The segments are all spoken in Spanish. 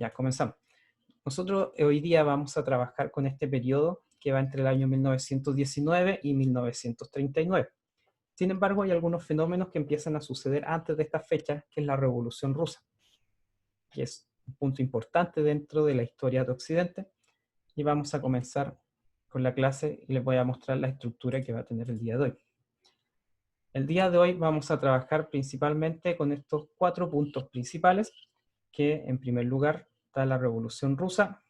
Ya, comenzamos. Nosotros hoy día vamos a trabajar con este periodo que va entre el año 1919 y 1939. Sin embargo, hay algunos fenómenos que empiezan a suceder antes de esta fecha, que es la Revolución Rusa, que es un punto importante dentro de la historia de Occidente. Y vamos a comenzar con la clase y les voy a mostrar la estructura que va a tener el día de hoy. El día de hoy vamos a trabajar principalmente con estos 4 puntos principales, que en primer lugar está la Revolución Rusa,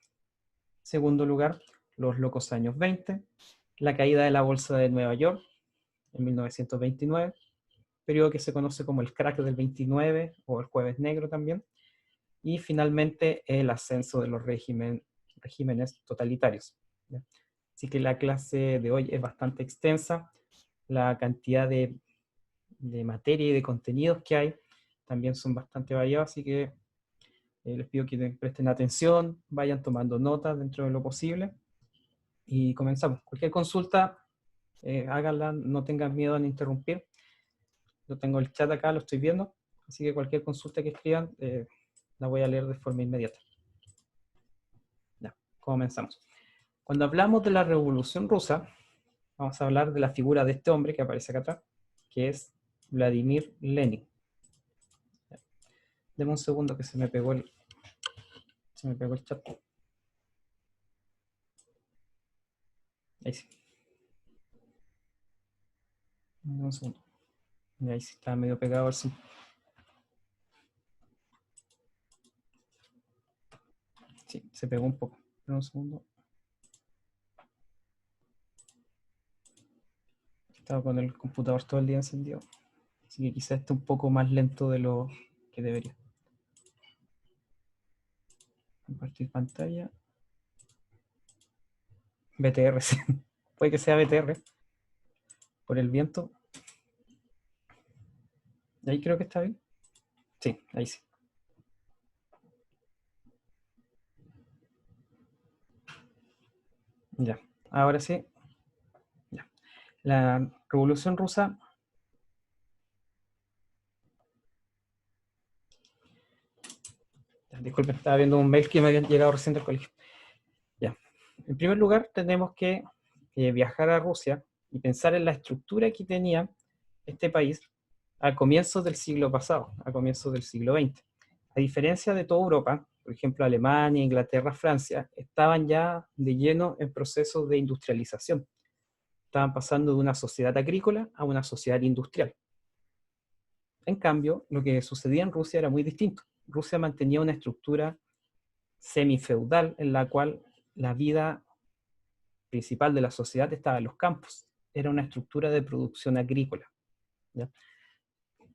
en segundo lugar los locos años 20, la caída de la Bolsa de Nueva York en 1929, periodo que se conoce como el crack del 29 o el jueves negro también, y finalmente el ascenso de los regímenes totalitarios. ¿Ya? Así que la clase de hoy es bastante extensa, la cantidad de materia y de contenidos que hay también son bastante variados, así que les pido que presten atención, vayan tomando notas dentro de lo posible y comenzamos. Cualquier consulta, háganla, no tengan miedo en interrumpir. Yo tengo el chat acá, lo estoy viendo, así que cualquier consulta que escriban la voy a leer de forma inmediata. Ya, comenzamos. Cuando hablamos de la Revolución Rusa, vamos a hablar de la figura de este hombre que aparece acá atrás, que es Vladimir Lenin. Deme un segundo que se me pegó el chat. Ahí sí. Un segundo. Y ahí sí está medio pegado el zoom. Sí, se pegó un poco. Pero un segundo. He estado con el computador todo el día encendido. Así que quizás esté un poco más lento de lo que debería. Compartir pantalla. BTR, sí. Puede que sea BTR. Por el viento. Ahí creo que está bien. Sí, ahí sí. Ya, ahora sí. Ya. La Revolución Rusa. Disculpen, estaba viendo un mail que me habían llegado recién del colegio. Ya. En primer lugar, tenemos que viajar a Rusia y pensar en la estructura que tenía este país a comienzos del siglo pasado, a comienzos del siglo XX. A diferencia de toda Europa, por ejemplo, Alemania, Inglaterra, Francia, estaban ya de lleno en procesos de industrialización. Estaban pasando de una sociedad agrícola a una sociedad industrial. En cambio, lo que sucedía en Rusia era muy distinto. Rusia mantenía una estructura semifeudal en la cual la vida principal de la sociedad estaba en los campos. Era una estructura de producción agrícola. ¿Ya?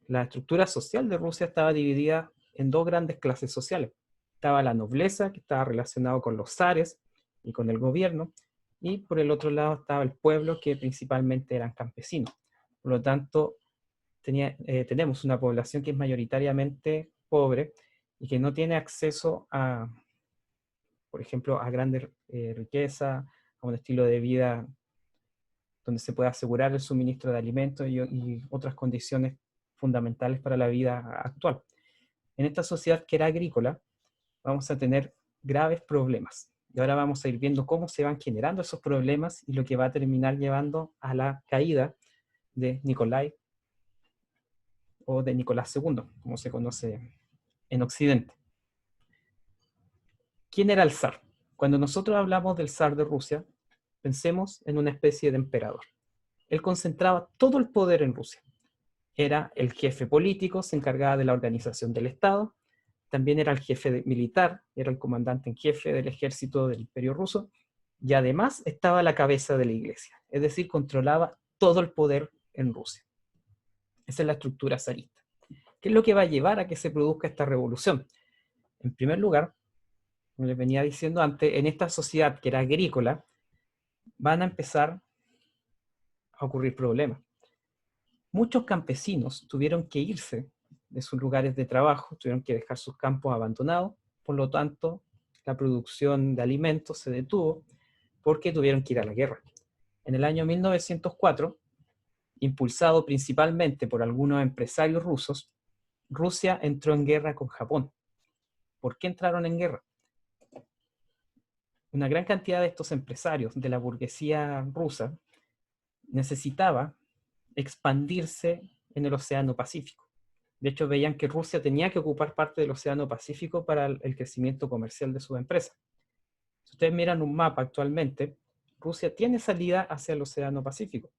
La estructura social de Rusia estaba dividida en 2 grandes clases sociales. Estaba la nobleza, que estaba relacionado con los zares y con el gobierno, y por el otro lado estaba el pueblo, que principalmente eran campesinos. Por lo tanto, tenemos una población que es mayoritariamente pobre y que no tiene acceso a, por ejemplo, a grandes riquezas, a un estilo de vida donde se pueda asegurar el suministro de alimentos y otras condiciones fundamentales para la vida actual. En esta sociedad que era agrícola, vamos a tener graves problemas. Y ahora vamos a ir viendo cómo se van generando esos problemas y lo que va a terminar llevando a la caída de Nicolai o de Nicolás II, como se conoce en Occidente. ¿Quién era el zar? Cuando nosotros hablamos del zar de Rusia, pensemos en una especie de emperador. Él concentraba todo el poder en Rusia. Era el jefe político, se encargaba de la organización del Estado, también era el jefe militar, era el comandante en jefe del ejército del Imperio Ruso, y además estaba a la cabeza de la iglesia, es decir, controlaba todo el poder en Rusia. Esa es la estructura zarista. ¿Qué es lo que va a llevar a que se produzca esta revolución? En primer lugar, como les venía diciendo antes, en esta sociedad que era agrícola, van a empezar a ocurrir problemas. Muchos campesinos tuvieron que irse de sus lugares de trabajo, tuvieron que dejar sus campos abandonados, por lo tanto, la producción de alimentos se detuvo porque tuvieron que ir a la guerra. En el año 1904, impulsado principalmente por algunos empresarios rusos, Rusia entró en guerra con Japón. ¿Por qué entraron en guerra? Una gran cantidad de estos empresarios de la burguesía rusa necesitaba expandirse en el Océano Pacífico. De hecho, veían que Rusia tenía que ocupar parte del Océano Pacífico para el crecimiento comercial de sus empresas. Si ustedes miran un mapa actualmente, Rusia tiene salida hacia el Océano Pacífico,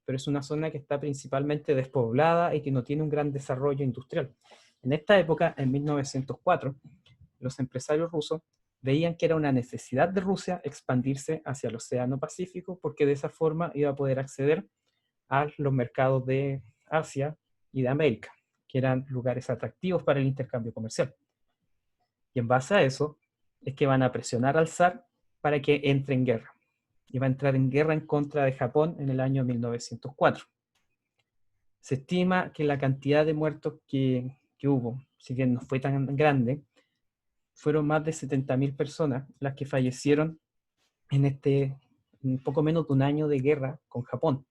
pero es una zona que está principalmente despoblada y que no tiene un gran desarrollo industrial. En esta época, en 1904, los empresarios rusos veían que era una necesidad de Rusia expandirse hacia el Océano Pacífico porque de esa forma iba a poder acceder a los mercados de Asia y de América, que eran lugares atractivos para el intercambio comercial. Y en base a eso es que van a presionar al zar para que entre en guerra. Y va a entrar en guerra en contra de Japón en el año 1904. Se estima que la cantidad de muertos que hubo, si bien no fue tan grande, fueron más de 70.000 personas las que fallecieron en un poco menos de un año de guerra con Japón.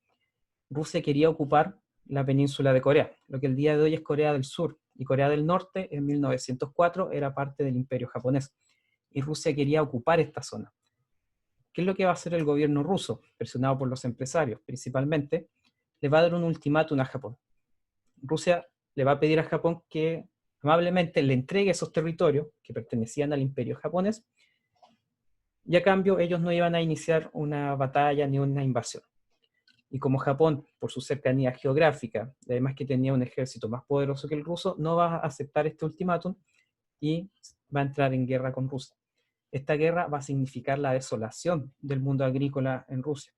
Rusia quería ocupar la península de Corea, lo que el día de hoy es Corea del Sur, y Corea del Norte en 1904 era parte del Imperio japonés, y Rusia quería ocupar esta zona. ¿Qué es lo que va a hacer el gobierno ruso, presionado por los empresarios principalmente? Le va a dar un ultimátum a Japón. Rusia le va a pedir a Japón que amablemente le entregue esos territorios que pertenecían al Imperio japonés, y a cambio ellos no iban a iniciar una batalla ni una invasión. Y como Japón, por su cercanía geográfica, además que tenía un ejército más poderoso que el ruso, no va a aceptar este ultimátum y va a entrar en guerra con Rusia. Esta guerra va a significar la desolación del mundo agrícola en Rusia,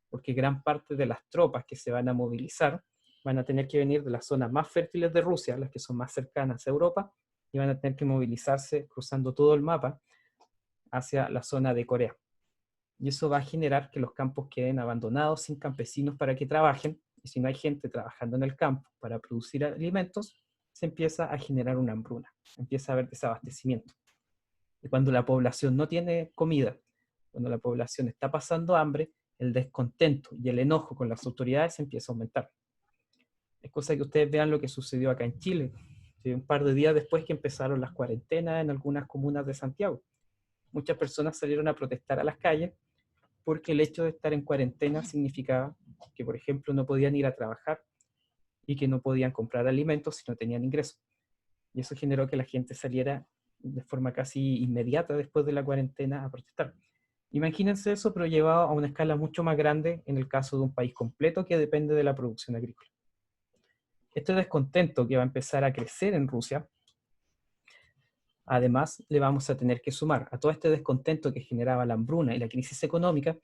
porque gran parte de las tropas que se van a movilizar van a tener que venir de las zonas más fértiles de Rusia, las que son más cercanas a Europa, y van a tener que movilizarse cruzando todo el mapa hacia la zona de Corea. Y eso va a generar que los campos queden abandonados sin campesinos para que trabajen, y si no hay gente trabajando en el campo para producir alimentos, se empieza a generar una hambruna, empieza a haber desabastecimiento. Y cuando la población no tiene comida, cuando la población está pasando hambre, el descontento y el enojo con las autoridades empieza a aumentar. Es cosa que ustedes vean lo que sucedió acá en Chile, un par de días después que empezaron las cuarentenas en algunas comunas de Santiago. Muchas personas salieron a protestar a las calles porque el hecho de estar en cuarentena significaba que, por ejemplo, no podían ir a trabajar y que no podían comprar alimentos si no tenían ingresos. Y eso generó que la gente saliera de forma casi inmediata después de la cuarentena a protestar. Imagínense eso, pero llevado a una escala mucho más grande en el caso de un país completo que depende de la producción agrícola. Este descontento que va a empezar a crecer en Rusia, además le vamos a tener que sumar a todo este descontento que generaba la hambruna y la crisis económica,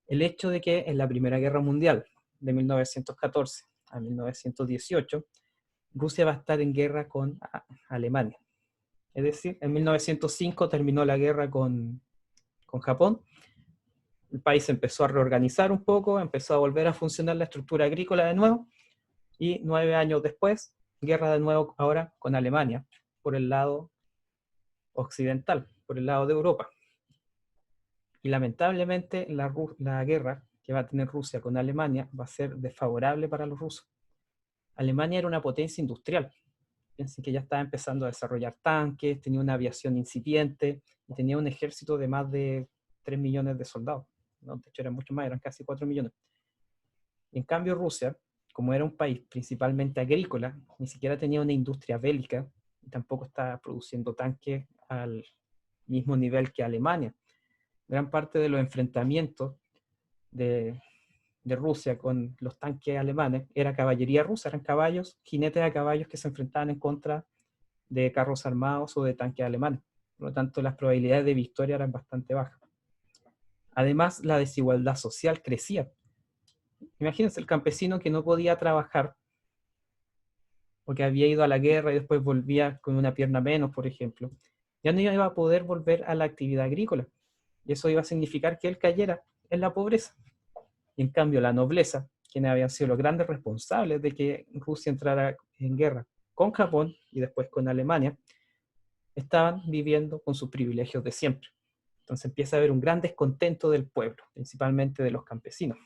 el hecho de que en la Primera Guerra Mundial, de 1914 a 1918, Rusia va a estar en guerra con Alemania. Es decir, en 1905 terminó la guerra con Japón, el país empezó a reorganizar un poco, empezó a volver a funcionar la estructura agrícola de nuevo, y 9 años después, guerra de nuevo ahora con Alemania, por el lado occidental, por el lado de Europa. Y lamentablemente la guerra que va a tener Rusia con Alemania va a ser desfavorable para los rusos. Alemania era una potencia industrial. Piensen que ya estaba empezando a desarrollar tanques, tenía una aviación incipiente y tenía un ejército de más de 3 millones de soldados. ¿No? De hecho, eran mucho más, eran casi 4 millones. Y en cambio, Rusia, como era un país principalmente agrícola, ni siquiera tenía una industria bélica y tampoco estaba produciendo tanques al mismo nivel que Alemania. Gran parte de los enfrentamientos de Rusia con los tanques alemanes era caballería rusa, eran caballos, jinetes a caballos que se enfrentaban en contra de carros armados o de tanques alemanes. Por lo tanto, las probabilidades de victoria eran bastante bajas. Además, la desigualdad social crecía. Imagínense el campesino que no podía trabajar porque había ido a la guerra y después volvía con una pierna menos, por ejemplo. Ya no iba a poder volver a la actividad agrícola. Y eso iba a significar que él cayera en la pobreza. Y en cambio, la nobleza, quienes habían sido los grandes responsables de que Rusia entrara en guerra con Japón y después con Alemania, estaban viviendo con sus privilegios de siempre. Entonces empieza a haber un gran descontento del pueblo, principalmente de los campesinos.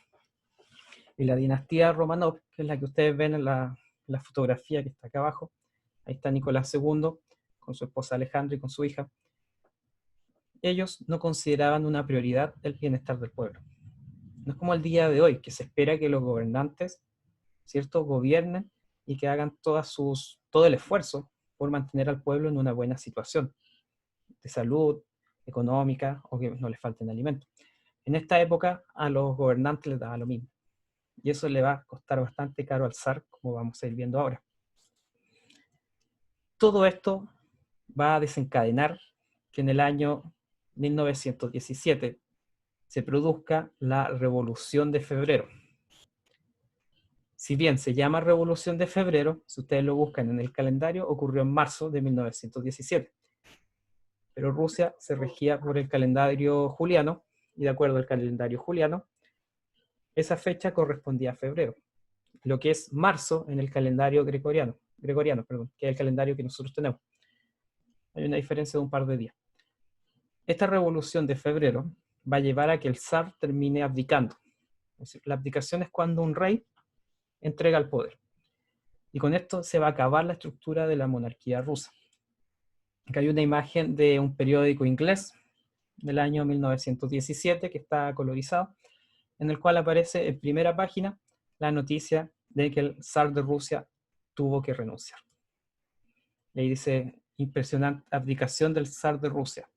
Y la dinastía Romanov, que es la que ustedes ven en la fotografía que está acá abajo, ahí está Nicolás II con su esposa Alejandra y con su hija, ellos no consideraban una prioridad el bienestar del pueblo. No es como el día de hoy, que se espera que los gobernantes, ¿cierto?, gobiernen y que hagan todo el esfuerzo por mantener al pueblo en una buena situación de salud, económica, o que no les falten alimentos. En esta época a los gobernantes les daba lo mismo. Y eso le va a costar bastante caro al zar, como vamos a ir viendo ahora. Todo esto va a desencadenar que en el año 1917 se produzca la Revolución de Febrero. Si bien se llama Revolución de Febrero, si ustedes lo buscan en el calendario, ocurrió en marzo de 1917. Pero Rusia se regía por el calendario juliano, y de acuerdo al calendario juliano, esa fecha correspondía a febrero. Lo que es marzo en el calendario gregoriano, que es el calendario que nosotros tenemos. Hay una diferencia de un par de días. Esta revolución de febrero va a llevar a que el zar termine abdicando. Es decir, la abdicación es cuando un rey entrega el poder. Y con esto se va a acabar la estructura de la monarquía rusa. Acá hay una imagen de un periódico inglés del año 1917 que está colorizado, en el cual aparece en primera página la noticia de que el zar de Rusia tuvo que renunciar. Y ahí dice, impresionante abdicación del zar de Rusia.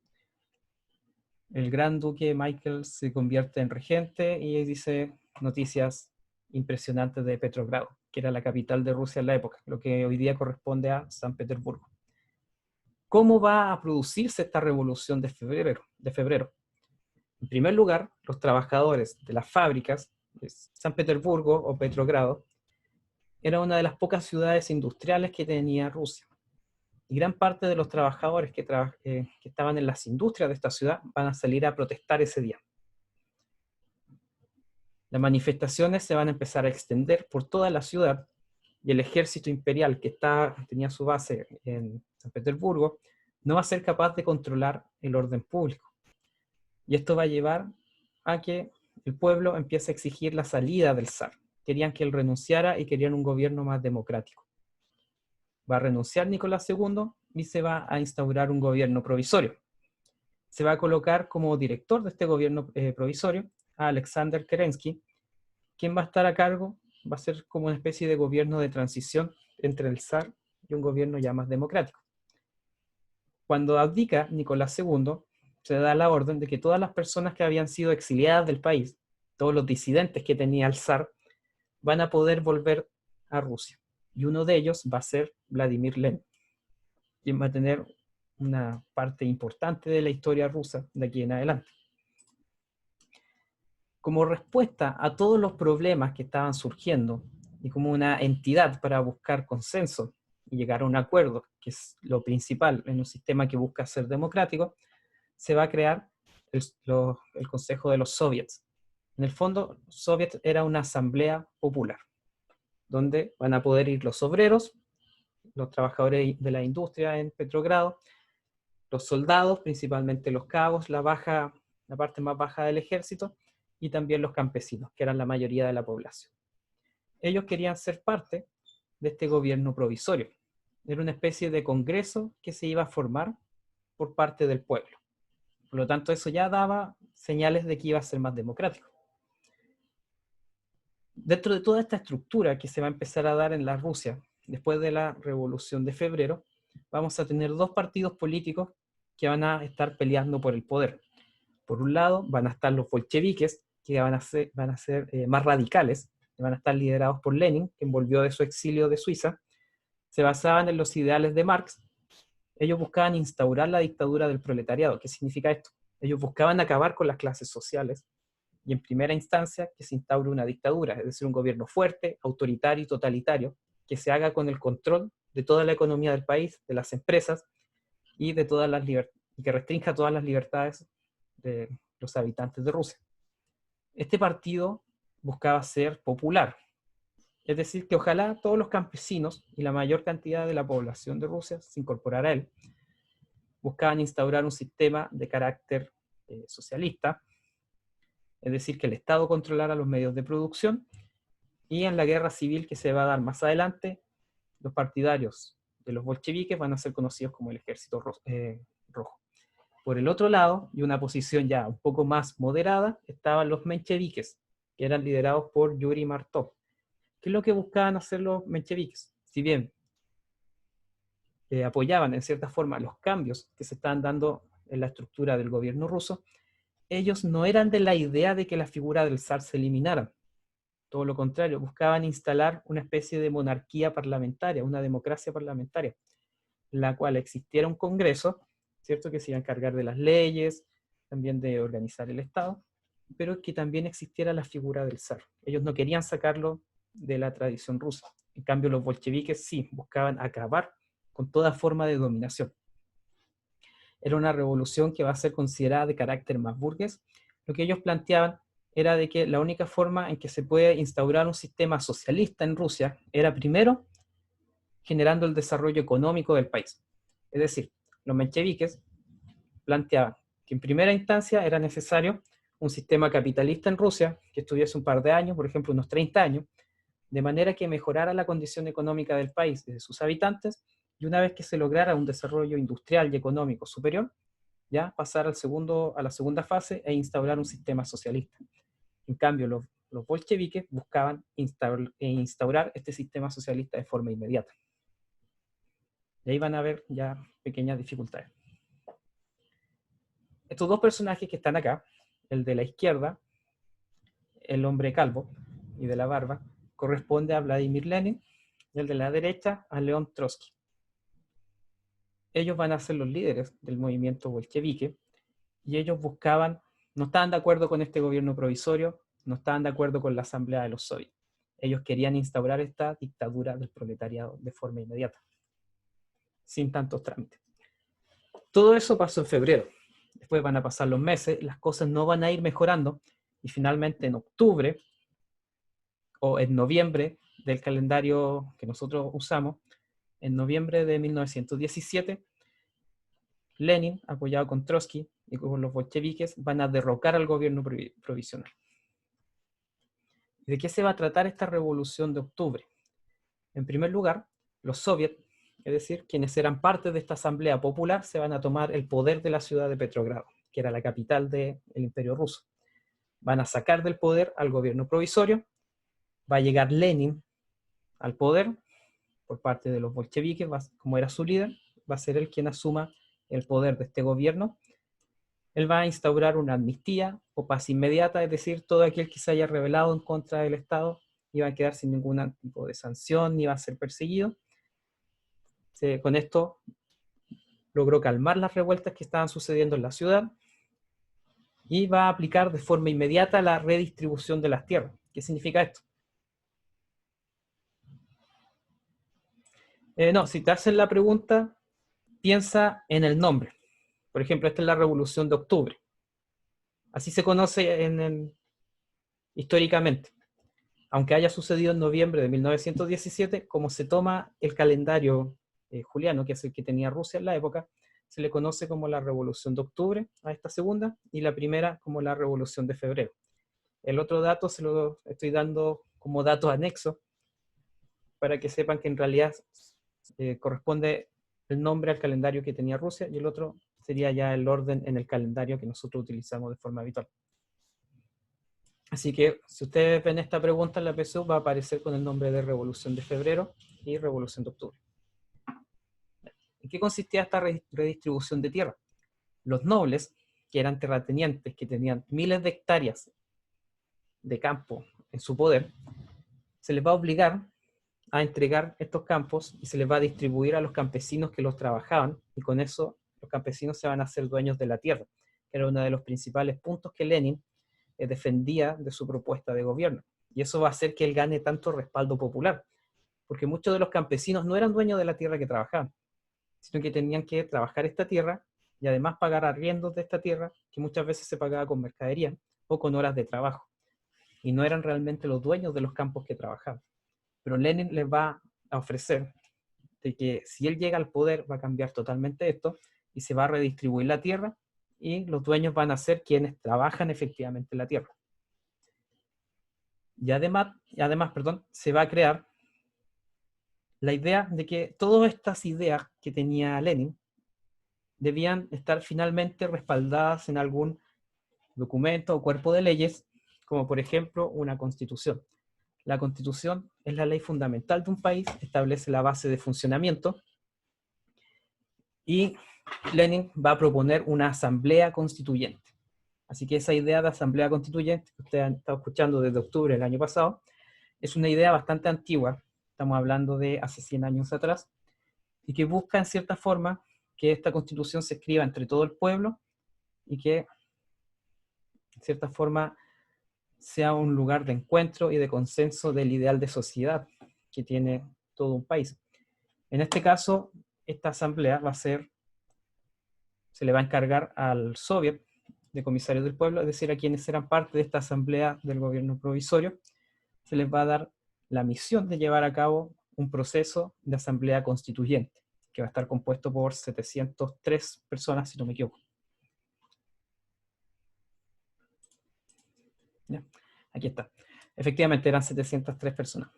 El gran duque Michael se convierte en regente, y ahí dice noticias impresionantes de Petrogrado, que era la capital de Rusia en la época, lo que hoy día corresponde a San Petersburgo. ¿Cómo va a producirse esta revolución de febrero? En primer lugar, los trabajadores de las fábricas de San Petersburgo o Petrogrado era una de las pocas ciudades industriales que tenía Rusia. Y gran parte de los trabajadores que estaban en las industrias de esta ciudad van a salir a protestar ese día. Las manifestaciones se van a empezar a extender por toda la ciudad, y el ejército imperial que tenía su base en San Petersburgo no va a ser capaz de controlar el orden público. Y esto va a llevar a que el pueblo empiece a exigir la salida del zar. Querían que él renunciara y querían un gobierno más democrático. Va a renunciar Nicolás II y se va a instaurar un gobierno provisorio. Se va a colocar como director de este gobierno provisorio a Alexander Kerensky, quien va a estar a cargo, va a ser como una especie de gobierno de transición entre el zar y un gobierno ya más democrático. Cuando abdica Nicolás II, se da la orden de que todas las personas que habían sido exiliadas del país, todos los disidentes que tenía el zar, van a poder volver a Rusia. Y uno de ellos va a ser Vladimir Lenin, quien va a tener una parte importante de la historia rusa de aquí en adelante. Como respuesta a todos los problemas que estaban surgiendo y como una entidad para buscar consenso y llegar a un acuerdo, que es lo principal en un sistema que busca ser democrático, se va a crear el Consejo de los Soviets. En el fondo, Soviet era una asamblea popular, donde van a poder ir los obreros, los trabajadores de la industria en Petrogrado, los soldados, principalmente los cabos, la parte más baja del ejército, y también los campesinos, que eran la mayoría de la población. Ellos querían ser parte de este gobierno provisorio. Era una especie de congreso que se iba a formar por parte del pueblo. Por lo tanto, eso ya daba señales de que iba a ser más democrático. Dentro de toda esta estructura que se va a empezar a dar en la Rusia, después de la Revolución de Febrero, vamos a tener dos partidos políticos que van a estar peleando por el poder. Por un lado, van a estar los bolcheviques, que van a ser más radicales, que van a estar liderados por Lenin, que volvió de su exilio de Suiza. Se basaban en los ideales de Marx. Ellos buscaban instaurar la dictadura del proletariado. ¿Qué significa esto? Ellos buscaban acabar con las clases sociales y, en primera instancia, que se instaure una dictadura, es decir, un gobierno fuerte, autoritario y totalitario, que se haga con el control de toda la economía del país, de las empresas y de todas las y que restrinja todas las libertades de los habitantes de Rusia. Este partido buscaba ser popular, es decir, que ojalá todos los campesinos y la mayor cantidad de la población de Rusia se incorporara a él. Buscaban instaurar un sistema de carácter socialista, es decir, que el Estado controlara los medios de producción, y en la guerra civil que se va a dar más adelante, los partidarios de los bolcheviques van a ser conocidos como el ejército rojo. Por el otro lado, y una posición ya un poco más moderada, estaban los mencheviques, que eran liderados por Yuri Martov. ¿Qué es lo que buscaban hacer los mencheviques? Si bien apoyaban en cierta forma los cambios que se estaban dando en la estructura del gobierno ruso, ellos no eran de la idea de que la figura del zar se eliminara. Todo lo contrario, buscaban instalar una especie de monarquía parlamentaria, una democracia parlamentaria, en la cual existiera un congreso, ¿cierto?, que se iba a encargar de las leyes, también de organizar el Estado, pero que también existiera la figura del zar. Ellos no querían sacarlo de la tradición rusa. En cambio, los bolcheviques sí buscaban acabar con toda forma de dominación. Era una revolución que va a ser considerada de carácter más burgués. Lo que ellos planteaban era de que la única forma en que se puede instaurar un sistema socialista en Rusia era primero generando el desarrollo económico del país. Es decir, los mencheviques planteaban que en primera instancia era necesario un sistema capitalista en Rusia que estuviese un par de años, por ejemplo unos 30 años, de manera que mejorara la condición económica del país y de sus habitantes, y una vez que se lograra un desarrollo industrial y económico superior, ya pasar a la segunda fase e instaurar un sistema socialista. En cambio, los bolcheviques buscaban instaurar este sistema socialista de forma inmediata. Y ahí van a haber ya pequeñas dificultades. Estos dos personajes que están acá, el de la izquierda, el hombre calvo y de la barba, corresponde a Vladimir Lenin, y el de la derecha a León Trotsky. Ellos van a ser los líderes del movimiento bolchevique, y ellos no estaban de acuerdo con este gobierno provisorio, no estaban de acuerdo con la asamblea de los soviets. Ellos querían instaurar esta dictadura del proletariado de forma inmediata, sin tantos trámites. Todo eso pasó en febrero. Después van a pasar los meses, las cosas no van a ir mejorando, y finalmente en octubre o en noviembre del calendario que nosotros usamos, en noviembre de 1917, Lenin, apoyado con Trotsky y con los bolcheviques, van a derrocar al gobierno provisional. ¿De qué se va a tratar esta revolución de octubre? En primer lugar, los soviets, es decir, quienes eran parte de esta asamblea popular, se van a tomar el poder de la ciudad de Petrogrado, que era la capital del Imperio Ruso. Van a sacar del poder al gobierno provisorio, va a llegar Lenin al poder por parte de los bolcheviques, como era su líder, va a ser él quien asuma el poder de este gobierno. Él va a instaurar una amnistía o paz inmediata, es decir, todo aquel que se haya rebelado en contra del Estado iba a quedar sin ningún tipo de sanción, ni va a ser perseguido. Con esto logró calmar las revueltas que estaban sucediendo en la ciudad y va a aplicar de forma inmediata la redistribución de las tierras. ¿Qué significa esto? No, si te hacen la pregunta, piensa en el nombre. Por ejemplo, esta es la Revolución de Octubre. Así se conoce históricamente. Aunque haya sucedido en noviembre de 1917, como se toma el calendario juliano, que es el que tenía Rusia en la época, se le conoce como la Revolución de Octubre a esta segunda, y la primera como la Revolución de Febrero. El otro dato se lo estoy dando como dato anexo, para que sepan que en realidad corresponde el nombre al calendario que tenía Rusia, y el otro sería ya el orden en el calendario que nosotros utilizamos de forma habitual. Así que si ustedes ven esta pregunta en la PSU, va a aparecer con el nombre de Revolución de Febrero y Revolución de Octubre. ¿En qué consistía esta redistribución de tierra? Los nobles, que eran terratenientes, que tenían miles de hectáreas de campo en su poder, se les va a obligar a entregar estos campos y se les va a distribuir a los campesinos que los trabajaban, y con eso los campesinos se van a hacer dueños de la tierra, que era uno de los principales puntos que Lenin defendía de su propuesta de gobierno. Y eso va a hacer que él gane tanto respaldo popular, porque muchos de los campesinos no eran dueños de la tierra que trabajaban, sino que tenían que trabajar esta tierra y además pagar arriendos de esta tierra, que muchas veces se pagaba con mercadería o con horas de trabajo. Y no eran realmente los dueños de los campos que trabajaban. Pero Lenin les va a ofrecer de que si él llega al poder va a cambiar totalmente esto y se va a redistribuir la tierra, y los dueños van a ser quienes trabajan efectivamente en la tierra. Y además, se va a crear la idea de que todas estas ideas que tenía Lenin debían estar finalmente respaldadas en algún documento o cuerpo de leyes, como por ejemplo una constitución. La constitución es la ley fundamental de un país, establece la base de funcionamiento, y Lenin va a proponer una asamblea constituyente. Así que esa idea de asamblea constituyente que ustedes han estado escuchando desde octubre del año pasado, es una idea bastante antigua, estamos hablando de hace 100 años atrás, y que busca en cierta forma que esta constitución se escriba entre todo el pueblo y que en cierta forma sea un lugar de encuentro y de consenso del ideal de sociedad que tiene todo un país. En este caso, esta asamblea va a ser, se le va a encargar al Soviet de Comisarios del Pueblo, es decir, a quienes eran parte de esta asamblea del gobierno provisorio, se les va a dar la misión de llevar a cabo un proceso de asamblea constituyente, que va a estar compuesto por 703 personas, si no me equivoco. ¿Ya? Aquí está. Efectivamente, eran 703 personas.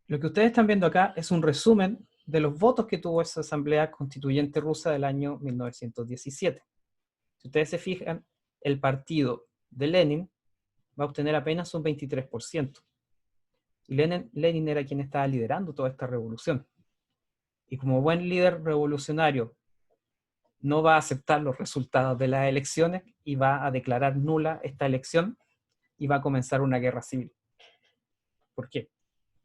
Lo que ustedes están viendo acá es un resumen de los votos que tuvo esa asamblea constituyente rusa del año 1917. Si ustedes se fijan, el partido de Lenin va a obtener apenas un 23%. Y Lenin era quien estaba liderando toda esta revolución. Y como buen líder revolucionario, no va a aceptar los resultados de las elecciones y va a declarar nula esta elección y va a comenzar una guerra civil. ¿Por qué?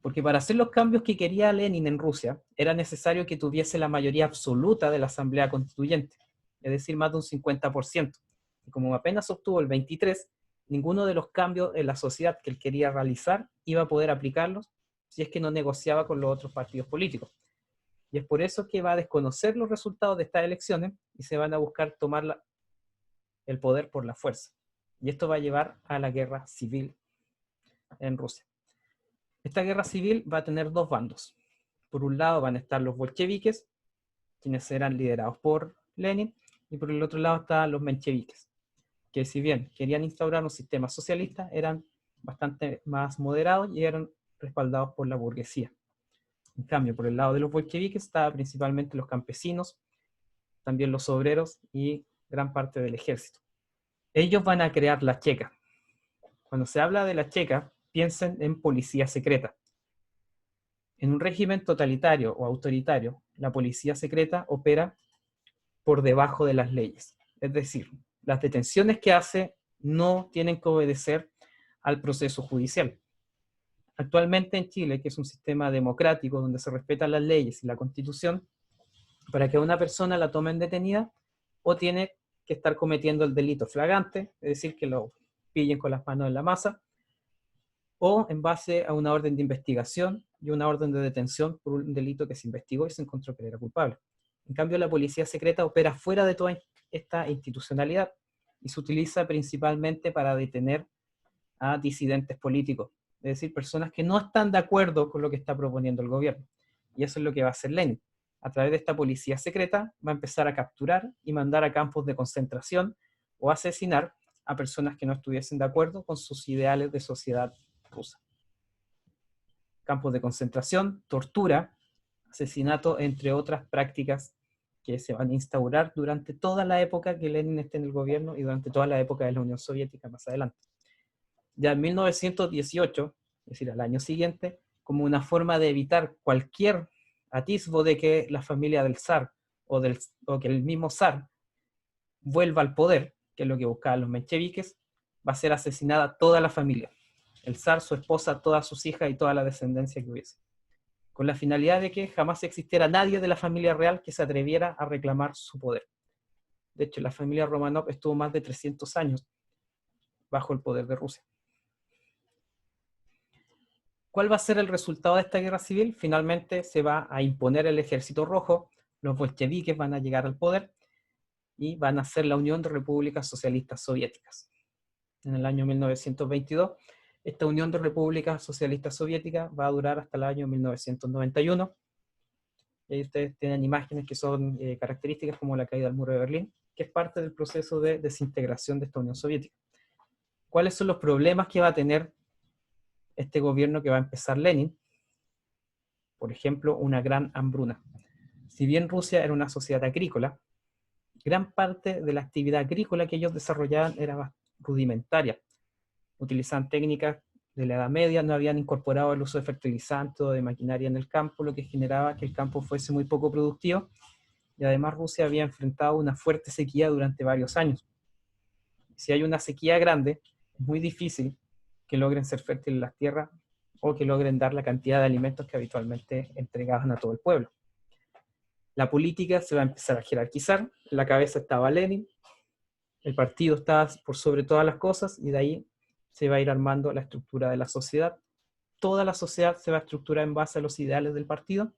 Porque para hacer los cambios que quería Lenin en Rusia, era necesario que tuviese la mayoría absoluta de la Asamblea Constituyente, es decir, más de un 50%. Y como apenas obtuvo el 23%, ninguno de los cambios en la sociedad que él quería realizar iba a poder aplicarlos si es que no negociaba con los otros partidos políticos. Y es por eso que va a desconocer los resultados de estas elecciones y se van a buscar tomar el poder por la fuerza. Y esto va a llevar a la guerra civil en Rusia. Esta guerra civil va a tener dos bandos. Por un lado van a estar los bolcheviques, quienes serán liderados por Lenin, y por el otro lado están los mencheviques, que si bien querían instaurar un sistema socialista, eran bastante más moderados y eran respaldados por la burguesía. En cambio, por el lado de los bolcheviques estaban principalmente los campesinos, también los obreros y gran parte del ejército. Ellos van a crear la Cheka. Cuando se habla de la Cheka, piensen en policía secreta. En un régimen totalitario o autoritario, la policía secreta opera por debajo de las leyes. Es decir, las detenciones que hace no tienen que obedecer al proceso judicial. Actualmente en Chile, que es un sistema democrático donde se respetan las leyes y la Constitución, para que a una persona la tomen detenida, o tiene que estar cometiendo el delito flagrante, es decir, que lo pillen con las manos en la masa, o en base a una orden de investigación y una orden de detención por un delito que se investigó y se encontró que era culpable. En cambio, la policía secreta opera fuera de toda esta institucionalidad y se utiliza principalmente para detener a disidentes políticos, es decir, personas que no están de acuerdo con lo que está proponiendo el gobierno. Y eso es lo que va a hacer Lenin. A través de esta policía secreta va a empezar a capturar y mandar a campos de concentración o asesinar a personas que no estuviesen de acuerdo con sus ideales de sociedad rusa. Campos de concentración, tortura, asesinato, entre otras prácticas que se van a instaurar durante toda la época que Lenin esté en el gobierno y durante toda la época de la Unión Soviética más adelante. Ya en 1918, es decir, al año siguiente, como una forma de evitar cualquier atisbo de que la familia del zar o que el mismo zar vuelva al poder, que es lo que buscaban los mencheviques, va a ser asesinada toda la familia. El zar, su esposa, todas sus hijas y toda la descendencia que hubiese. Con la finalidad de que jamás existiera nadie de la familia real que se atreviera a reclamar su poder. De hecho, la familia Romanov estuvo más de 300 años bajo el poder de Rusia. ¿Cuál va a ser el resultado de esta guerra civil? Finalmente se va a imponer el ejército rojo, los bolcheviques van a llegar al poder y van a ser la Unión de Repúblicas Socialistas Soviéticas. En el año 1922, esta Unión de Repúblicas Socialistas Soviéticas va a durar hasta el año 1991. Y ahí ustedes tienen imágenes que son características como la caída del muro de Berlín, que es parte del proceso de desintegración de esta Unión Soviética. ¿Cuáles son los problemas que va a tener este gobierno que va a empezar Lenin? Por ejemplo, una gran hambruna. Si bien Rusia era una sociedad agrícola, gran parte de la actividad agrícola que ellos desarrollaban era rudimentaria. Utilizaban técnicas de la Edad Media, no habían incorporado el uso de fertilizantes o de maquinaria en el campo, lo que generaba que el campo fuese muy poco productivo, y además Rusia había enfrentado una fuerte sequía durante varios años. Si hay una sequía grande, es muy difícil que logren ser fértiles las tierras o que logren dar la cantidad de alimentos que habitualmente entregaban a todo el pueblo. La política se va a empezar a jerarquizar, en la cabeza estaba Lenin, el partido estaba por sobre todas las cosas, y de ahí se va a ir armando la estructura de la sociedad. Toda la sociedad se va a estructurar en base a los ideales del partido.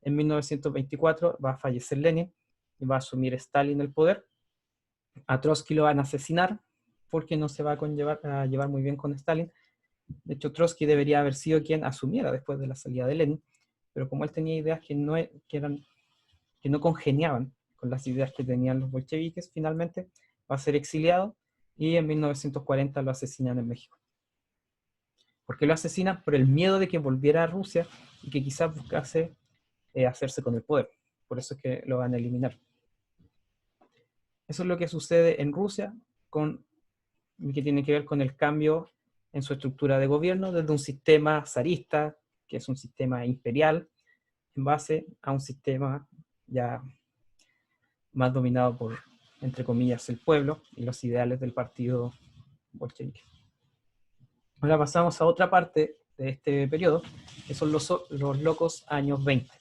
En 1924 va a fallecer Lenin y va a asumir Stalin el poder. A Trotsky lo van a asesinar porque no se va a llevar muy bien con Stalin. De hecho, Trotsky debería haber sido quien asumiera después de la salida de Lenin, pero como él tenía ideas que no congeniaban con las ideas que tenían los bolcheviques, finalmente va a ser exiliado y en 1940 lo asesinan en México. ¿Por qué lo asesinan? Por el miedo de que volviera a Rusia y que quizás buscase hacerse con el poder. Por eso es que lo van a eliminar. Eso es lo que sucede en Rusia, que tiene que ver con el cambio en su estructura de gobierno desde un sistema zarista, que es un sistema imperial, en base a un sistema ya más dominado por, entre comillas, el pueblo y los ideales del partido bolchevique. Ahora pasamos a otra parte de este periodo, que son los locos años 20.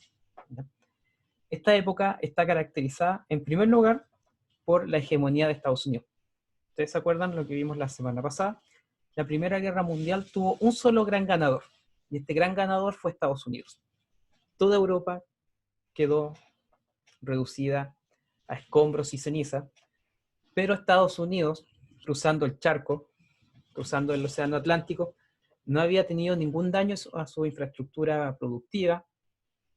Esta época está caracterizada, en primer lugar, por la hegemonía de Estados Unidos. ¿Ustedes se acuerdan lo que vimos la semana pasada? La Primera Guerra Mundial tuvo un solo gran ganador, y este gran ganador fue Estados Unidos. Toda Europa quedó reducida a escombros y ceniza, pero Estados Unidos, cruzando el charco, cruzando el Océano Atlántico, no había tenido ningún daño a su infraestructura productiva,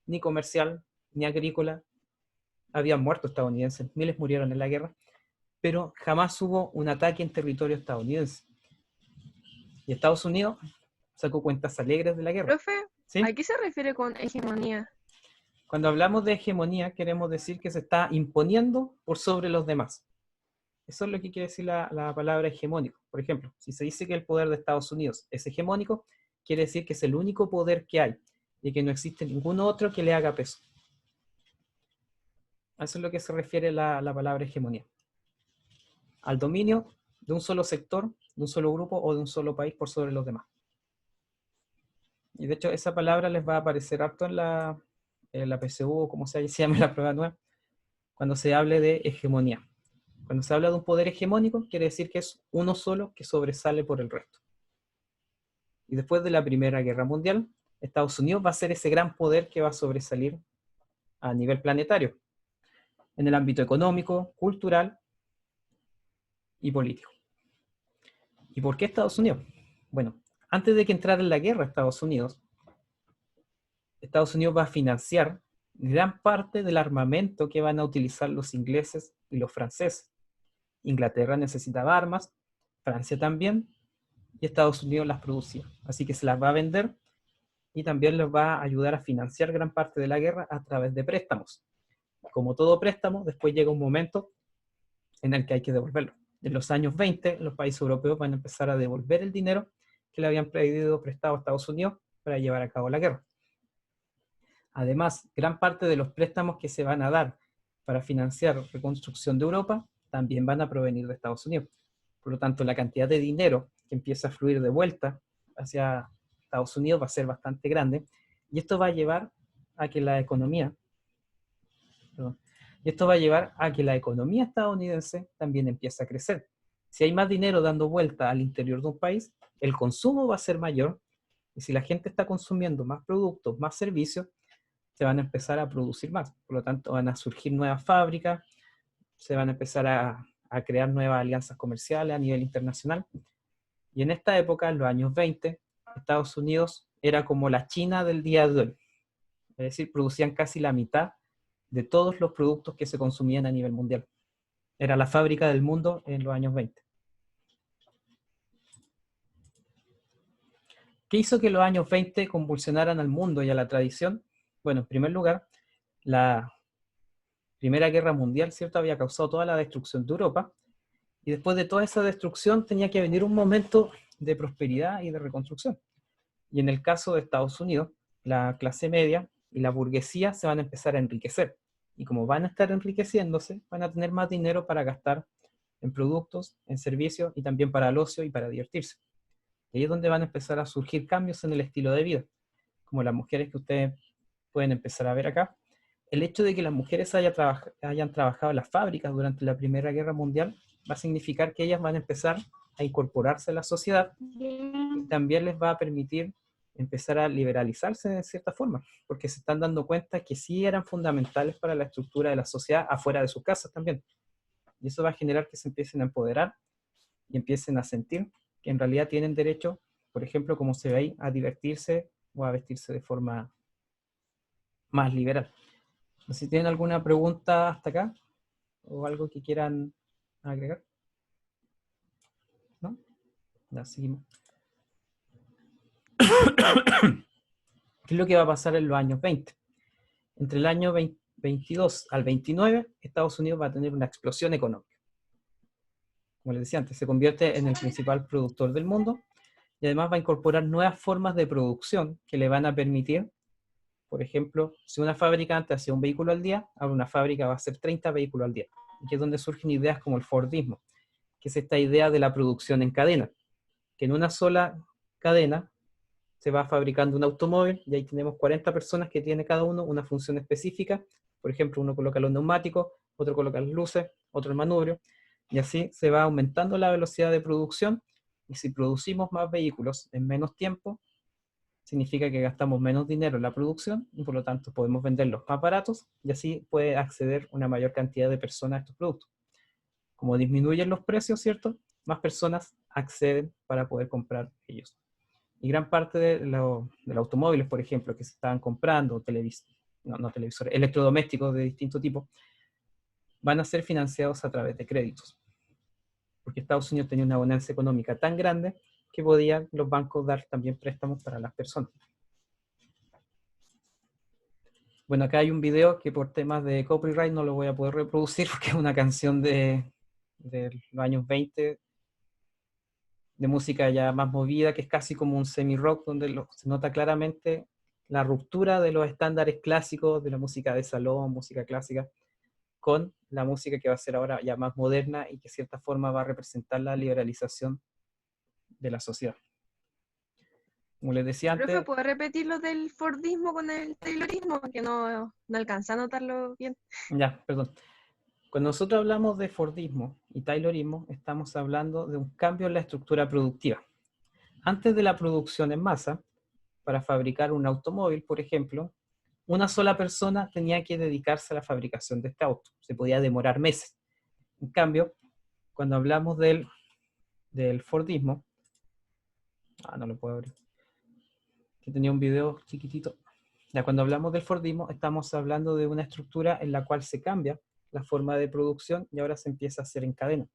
ni comercial, ni agrícola. Habían muerto estadounidenses, miles murieron en la guerra, pero jamás hubo un ataque en territorio estadounidense. Y Estados Unidos sacó cuentas alegres de la guerra. Profe, ¿a ¿Sí? qué se refiere con hegemonía? Cuando hablamos de hegemonía, queremos decir que se está imponiendo por sobre los demás. Eso es lo que quiere decir la palabra hegemónico. Por ejemplo, si se dice que el poder de Estados Unidos es hegemónico, quiere decir que es el único poder que hay y que no existe ningún otro que le haga peso. A eso es lo que se refiere la palabra hegemonía. Al dominio de un solo sector, de un solo grupo o de un solo país por sobre los demás. Y de hecho esa palabra les va a aparecer harto en la PSU, o como se llame la prueba nueva, cuando se hable de hegemonía. Cuando se habla de un poder hegemónico, quiere decir que es uno solo que sobresale por el resto. Y después de la Primera Guerra Mundial, Estados Unidos va a ser ese gran poder que va a sobresalir a nivel planetario, en el ámbito económico, cultural y político. ¿Y por qué Estados Unidos? Bueno, antes de que entrara en la guerra Estados Unidos va a financiar gran parte del armamento que van a utilizar los ingleses y los franceses. Inglaterra necesitaba armas, Francia también, y Estados Unidos las producía. Así que se las va a vender y también les va a ayudar a financiar gran parte de la guerra a través de préstamos. Como todo préstamo, después llega un momento en el que hay que devolverlo. En los años 20, los países europeos van a empezar a devolver el dinero que le habían pedido prestado a Estados Unidos para llevar a cabo la guerra. Además, gran parte de los préstamos que se van a dar para financiar la reconstrucción de Europa también van a provenir de Estados Unidos. Por lo tanto, la cantidad de dinero que empieza a fluir de vuelta hacia Estados Unidos va a ser bastante grande, y esto va a llevar a que la economía estadounidense también empiece a crecer. Si hay más dinero dando vuelta al interior de un país, el consumo va a ser mayor, y si la gente está consumiendo más productos, más servicios, se van a empezar a producir más. Por lo tanto, van a surgir nuevas fábricas, se van a empezar a crear nuevas alianzas comerciales a nivel internacional. Y en esta época, en los años 20, Estados Unidos era como la China del día de hoy. Es decir, producían casi la mitad de todos los productos que se consumían a nivel mundial. Era la fábrica del mundo en los años 20. ¿Qué hizo que los años 20 convulsionaran al mundo y a la tradición? Bueno, en primer lugar, la Primera Guerra Mundial, ¿cierto?, había causado toda la destrucción de Europa, y después de toda esa destrucción tenía que venir un momento de prosperidad y de reconstrucción. Y en el caso de Estados Unidos, la clase media y la burguesía se van a empezar a enriquecer. Y como van a estar enriqueciéndose, van a tener más dinero para gastar en productos, en servicios y también para el ocio y para divertirse. Y ahí es donde van a empezar a surgir cambios en el estilo de vida, como las mujeres que ustedes pueden empezar a ver acá. El hecho de que las mujeres hayan trabajado en las fábricas durante la Primera Guerra Mundial va a significar que ellas van a empezar a incorporarse a la sociedad y también les va a permitir empezar a liberalizarse de cierta forma, porque se están dando cuenta que sí eran fundamentales para la estructura de la sociedad afuera de sus casas también. Y eso va a generar que se empiecen a empoderar y empiecen a sentir que en realidad tienen derecho, por ejemplo, como se ve ahí, a divertirse o a vestirse de forma más liberal. No sé si tienen alguna pregunta hasta acá o algo que quieran agregar. ¿No? Ya seguimos. ¿Qué es lo que va a pasar en los años 20? Entre el año 22 al 29, Estados Unidos va a tener una explosión económica. Como les decía antes, se convierte en el principal productor del mundo y además va a incorporar nuevas formas de producción que le van a permitir, por ejemplo, si una fábrica antes hacía un vehículo al día, ahora una fábrica va a hacer 30 vehículos al día. Y que es donde surgen ideas como el Fordismo, que es esta idea de la producción en cadena, que en una sola cadena se va fabricando un automóvil y ahí tenemos 40 personas que tiene cada uno una función específica. Por ejemplo, uno coloca los neumáticos, otro coloca las luces, otro el manubrio, y así se va aumentando la velocidad de producción. Y si producimos más vehículos en menos tiempo, significa que gastamos menos dinero en la producción y por lo tanto podemos venderlos más baratos y así puede acceder una mayor cantidad de personas a estos productos. Como disminuyen los precios, ¿cierto? Más personas acceden para poder comprar ellos. Y gran parte de los automóviles, por ejemplo, que se estaban comprando, no televisores, electrodomésticos de distinto tipo, van a ser financiados a través de créditos. Porque Estados Unidos tenía una bonanza económica tan grande que podían los bancos dar también préstamos para las personas. Bueno, acá hay un video que por temas de copyright no lo voy a poder reproducir porque es una canción de los años 20 de música ya más movida, que es casi como un semi-rock, donde se nota claramente la ruptura de los estándares clásicos de la música de salón, música clásica, con la música que va a ser ahora ya más moderna y que de cierta forma va a representar la liberalización de la sociedad. Como les decía Profe, antes, ¿puedo repetir lo del Fordismo con el Taylorismo? Que no alcanza a notarlo bien. ya, perdón. Cuando nosotros hablamos de Fordismo y Taylorismo, estamos hablando de un cambio en la estructura productiva. Antes de la producción en masa, para fabricar un automóvil, por ejemplo, una sola persona tenía que dedicarse a la fabricación de este auto. Se podía demorar meses. En cambio, cuando hablamos del Fordismo, no lo puedo abrir, que tenía un video chiquitito. Ya cuando hablamos del Fordismo, estamos hablando de una estructura en la cual se cambia la forma de producción y ahora se empieza a hacer en cadena.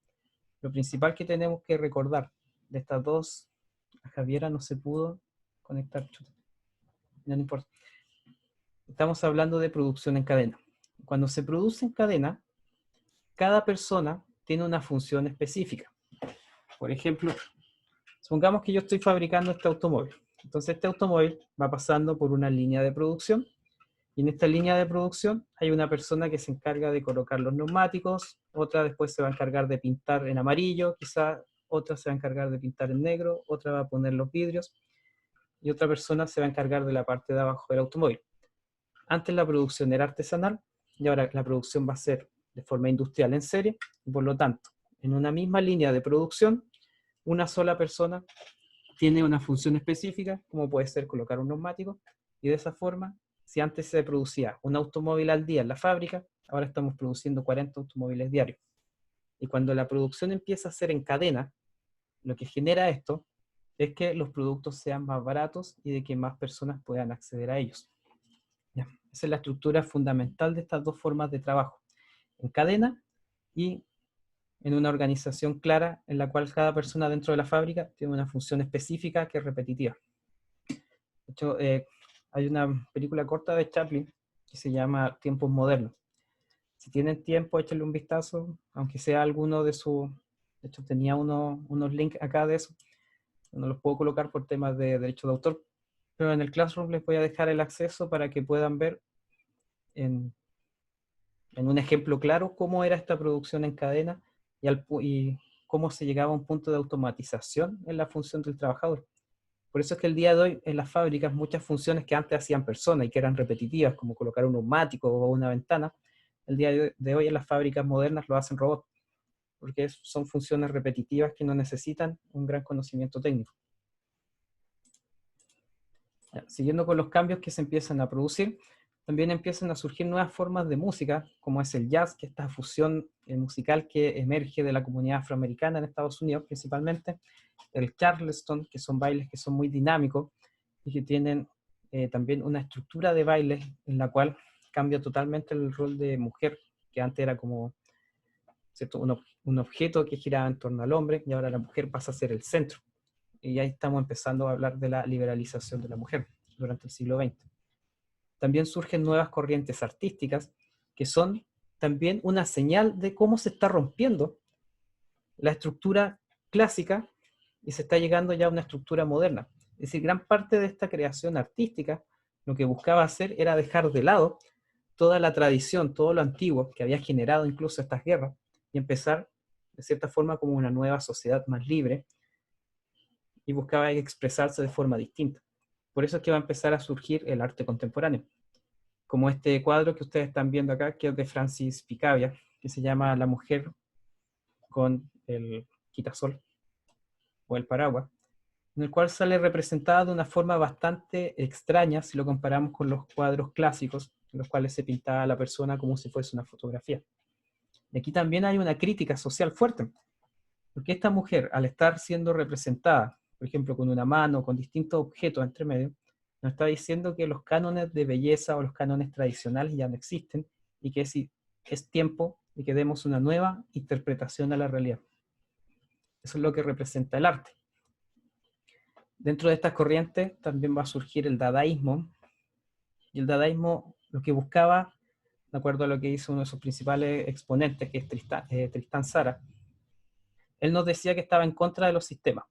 Lo principal que tenemos que recordar de estas dos, a Javiera no se pudo conectar, no importa. Estamos hablando de producción en cadena. Cuando se produce en cadena, cada persona tiene una función específica. Por ejemplo, supongamos que yo estoy fabricando este automóvil. Entonces este automóvil va pasando por una línea de producción y en esta línea de producción hay una persona que se encarga de colocar los neumáticos, otra después se va a encargar de pintar en amarillo, quizá otra se va a encargar de pintar en negro, otra va a poner los vidrios y otra persona se va a encargar de la parte de abajo del automóvil. Antes la producción era artesanal y ahora la producción va a ser de forma industrial en serie y por lo tanto, en una misma línea de producción, una sola persona tiene una función específica, como puede ser colocar un neumático, y de esa forma, si antes se producía un automóvil al día en la fábrica, ahora estamos produciendo 40 automóviles diarios. Y cuando la producción empieza a ser en cadena, lo que genera esto es que los productos sean más baratos y de que más personas puedan acceder a ellos. Ya. Esa es la estructura fundamental de estas dos formas de trabajo, en cadena y en una organización clara en la cual cada persona dentro de la fábrica tiene una función específica que es repetitiva. De hecho, hay una película corta de Chaplin que se llama Tiempos Modernos. Si tienen tiempo, échenle un vistazo, aunque sea alguno de sus... De hecho, tenía unos links acá de eso. No los puedo colocar por temas de derecho de autor, pero en el Classroom les voy a dejar el acceso para que puedan ver en un ejemplo claro cómo era esta producción en cadena y cómo se llegaba a un punto de automatización en la función del trabajador. Por eso es que el día de hoy en las fábricas muchas funciones que antes hacían personas y que eran repetitivas, como colocar un neumático o una ventana, el día de hoy en las fábricas modernas lo hacen robots, porque son funciones repetitivas que no necesitan un gran conocimiento técnico. Siguiendo con los cambios que se empiezan a producir, también empiezan a surgir nuevas formas de música, como es el jazz, que es esta fusión musical que emerge de la comunidad afroamericana en Estados Unidos principalmente, el charleston, que son bailes que son muy dinámicos y que tienen también una estructura de baile en la cual cambia totalmente el rol de mujer, que antes era como, ¿cierto?, un objeto que giraba en torno al hombre, y ahora la mujer pasa a ser el centro. Y ahí estamos empezando a hablar de la liberalización de la mujer durante el siglo XX. También surgen nuevas corrientes artísticas que son también una señal de cómo se está rompiendo la estructura clásica y se está llegando ya a una estructura moderna. Es decir, gran parte de esta creación artística lo que buscaba hacer era dejar de lado toda la tradición, todo lo antiguo que había generado incluso estas guerras y empezar de cierta forma como una nueva sociedad más libre, y buscaba expresarse de forma distinta. Por eso es que va a empezar a surgir el arte contemporáneo, como este cuadro que ustedes están viendo acá, que es de Francis Picabia, que se llama La mujer con el quitasol o el paraguas, en el cual sale representada de una forma bastante extraña si lo comparamos con los cuadros clásicos, en los cuales se pintaba a la persona como si fuese una fotografía. Y aquí también hay una crítica social fuerte, porque esta mujer, al estar siendo representada, por ejemplo, con una mano, con distintos objetos entre medio, nos está diciendo que los cánones de belleza o los cánones tradicionales ya no existen y que es tiempo de que demos una nueva interpretación a la realidad. Eso es lo que representa el arte. Dentro de estas corrientes también va a surgir el dadaísmo, y el dadaísmo lo que buscaba, de acuerdo a lo que hizo uno de sus principales exponentes, que es Tristán Tzara, él nos decía que estaba en contra de los sistemas,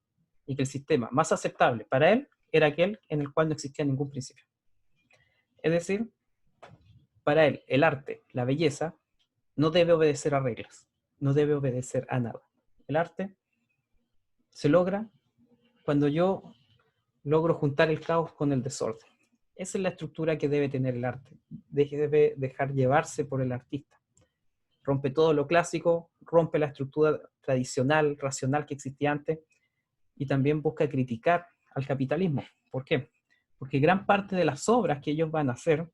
y que el sistema más aceptable para él era aquel en el cual no existía ningún principio. Es decir, para él, el arte, la belleza, no debe obedecer a reglas, no debe obedecer a nada. El arte se logra cuando yo logro juntar el caos con el desorden. Esa es la estructura que debe tener el arte. Debe dejar llevarse por el artista. Rompe todo lo clásico, rompe la estructura tradicional, racional que existía antes, y también busca criticar al capitalismo. ¿Por qué? Porque gran parte de las obras que ellos van a hacer,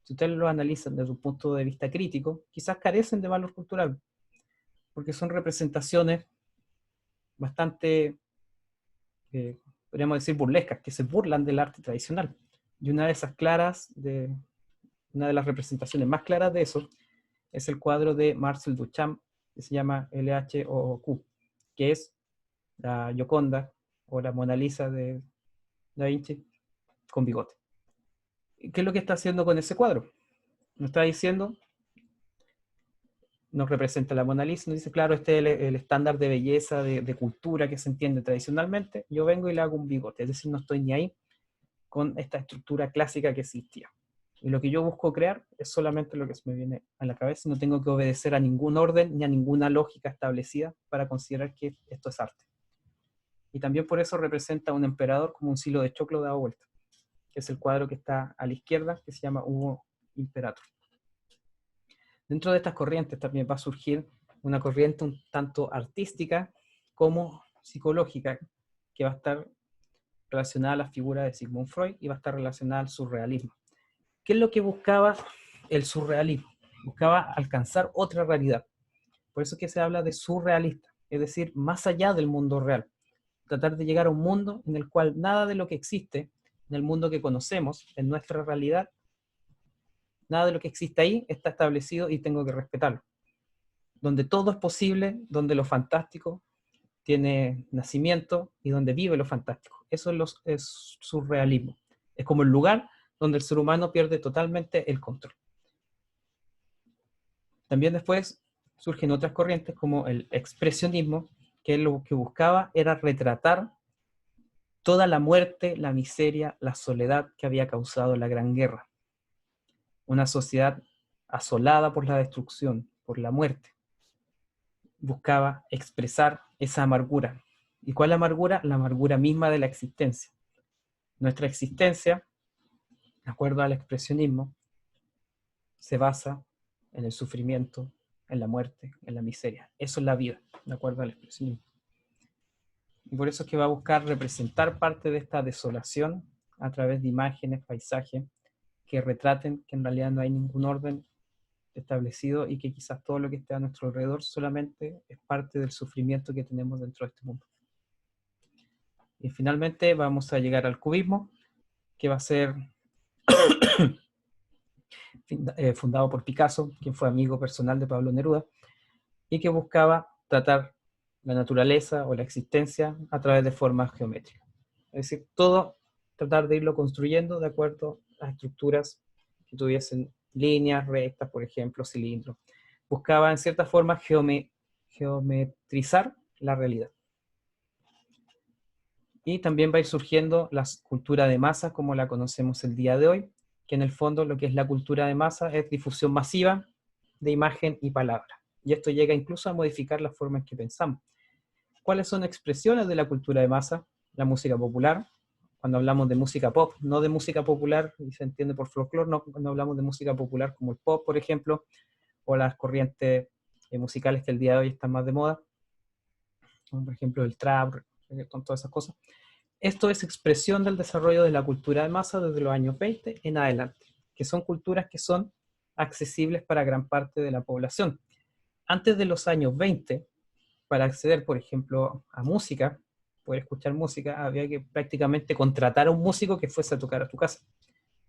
si ustedes lo analizan desde un punto de vista crítico, quizás carecen de valor cultural, porque son representaciones bastante, podríamos decir, burlescas, que se burlan del arte tradicional. Y una de esas una de las representaciones más claras de eso, es el cuadro de Marcel Duchamp, que se llama LHOQ, que es la Gioconda o la Mona Lisa de Da Vinci con bigote. ¿Qué es lo que está haciendo con ese cuadro? Nos está diciendo, nos representa la Mona Lisa, nos dice, claro, este es el estándar de belleza, de cultura que se entiende tradicionalmente, yo vengo y le hago un bigote, es decir, no estoy ni ahí con esta estructura clásica que existía. Y lo que yo busco crear es solamente lo que se me viene a la cabeza, no tengo que obedecer a ningún orden ni a ninguna lógica establecida para considerar que esto es arte. Y también por eso representa a un emperador como un silo de choclo dado vuelta, que es el cuadro que está a la izquierda, que se llama Hugo Imperator. Dentro de estas corrientes también va a surgir una corriente un tanto artística como psicológica, que va a estar relacionada a la figura de Sigmund Freud y va a estar relacionada al surrealismo. ¿Qué es lo que buscaba el surrealismo? Buscaba alcanzar otra realidad. Por eso es que se habla de surrealista, es decir, más allá del mundo real. Tratar de llegar a un mundo en el cual nada de lo que existe, en el mundo que conocemos, en nuestra realidad, nada de lo que existe ahí está establecido y tengo que respetarlo. Donde todo es posible, donde lo fantástico tiene nacimiento y donde vive lo fantástico. Eso es surrealismo. Es como el lugar donde el ser humano pierde totalmente el control. También después surgen otras corrientes como el expresionismo, que lo que buscaba era retratar toda la muerte, la miseria, la soledad que había causado la Gran Guerra. Una sociedad asolada por la destrucción, por la muerte. Buscaba expresar esa amargura. ¿Y cuál amargura? La amargura misma de la existencia. Nuestra existencia, de acuerdo al expresionismo, se basa en el sufrimiento, en la muerte, en la miseria. Eso es la vida, de acuerdo al expresionismo. Y por eso es que va a buscar representar parte de esta desolación a través de imágenes, paisajes, que retraten que en realidad no hay ningún orden establecido y que quizás todo lo que esté a nuestro alrededor solamente es parte del sufrimiento que tenemos dentro de este mundo. Y finalmente vamos a llegar al cubismo, que va a ser fundado por Picasso, quien fue amigo personal de Pablo Neruda, y que buscaba tratar la naturaleza o la existencia a través de formas geométricas. Es decir, todo tratar de irlo construyendo de acuerdo a estructuras que tuviesen líneas rectas, por ejemplo, cilindros. Buscaba en cierta forma geometrizar la realidad. Y también va a ir surgiendo la cultura de masa como la conocemos el día de hoy, que en el fondo lo que es la cultura de masa es difusión masiva de imagen y palabra. Y esto llega incluso a modificar la forma en que pensamos. ¿Cuáles son expresiones de la cultura de masa? La música popular. Cuando hablamos de música pop, no de música popular, y se entiende por folclore, no, cuando hablamos de música popular como el pop, por ejemplo, o las corrientes musicales que el día de hoy están más de moda, como por ejemplo el trap, con todas esas cosas. Esto es expresión del desarrollo de la cultura de masa desde los años 20 en adelante, que son culturas que son accesibles para gran parte de la población. Antes de los años 20, para acceder, por ejemplo, a música, poder escuchar música, había que prácticamente contratar a un músico que fuese a tocar a tu casa,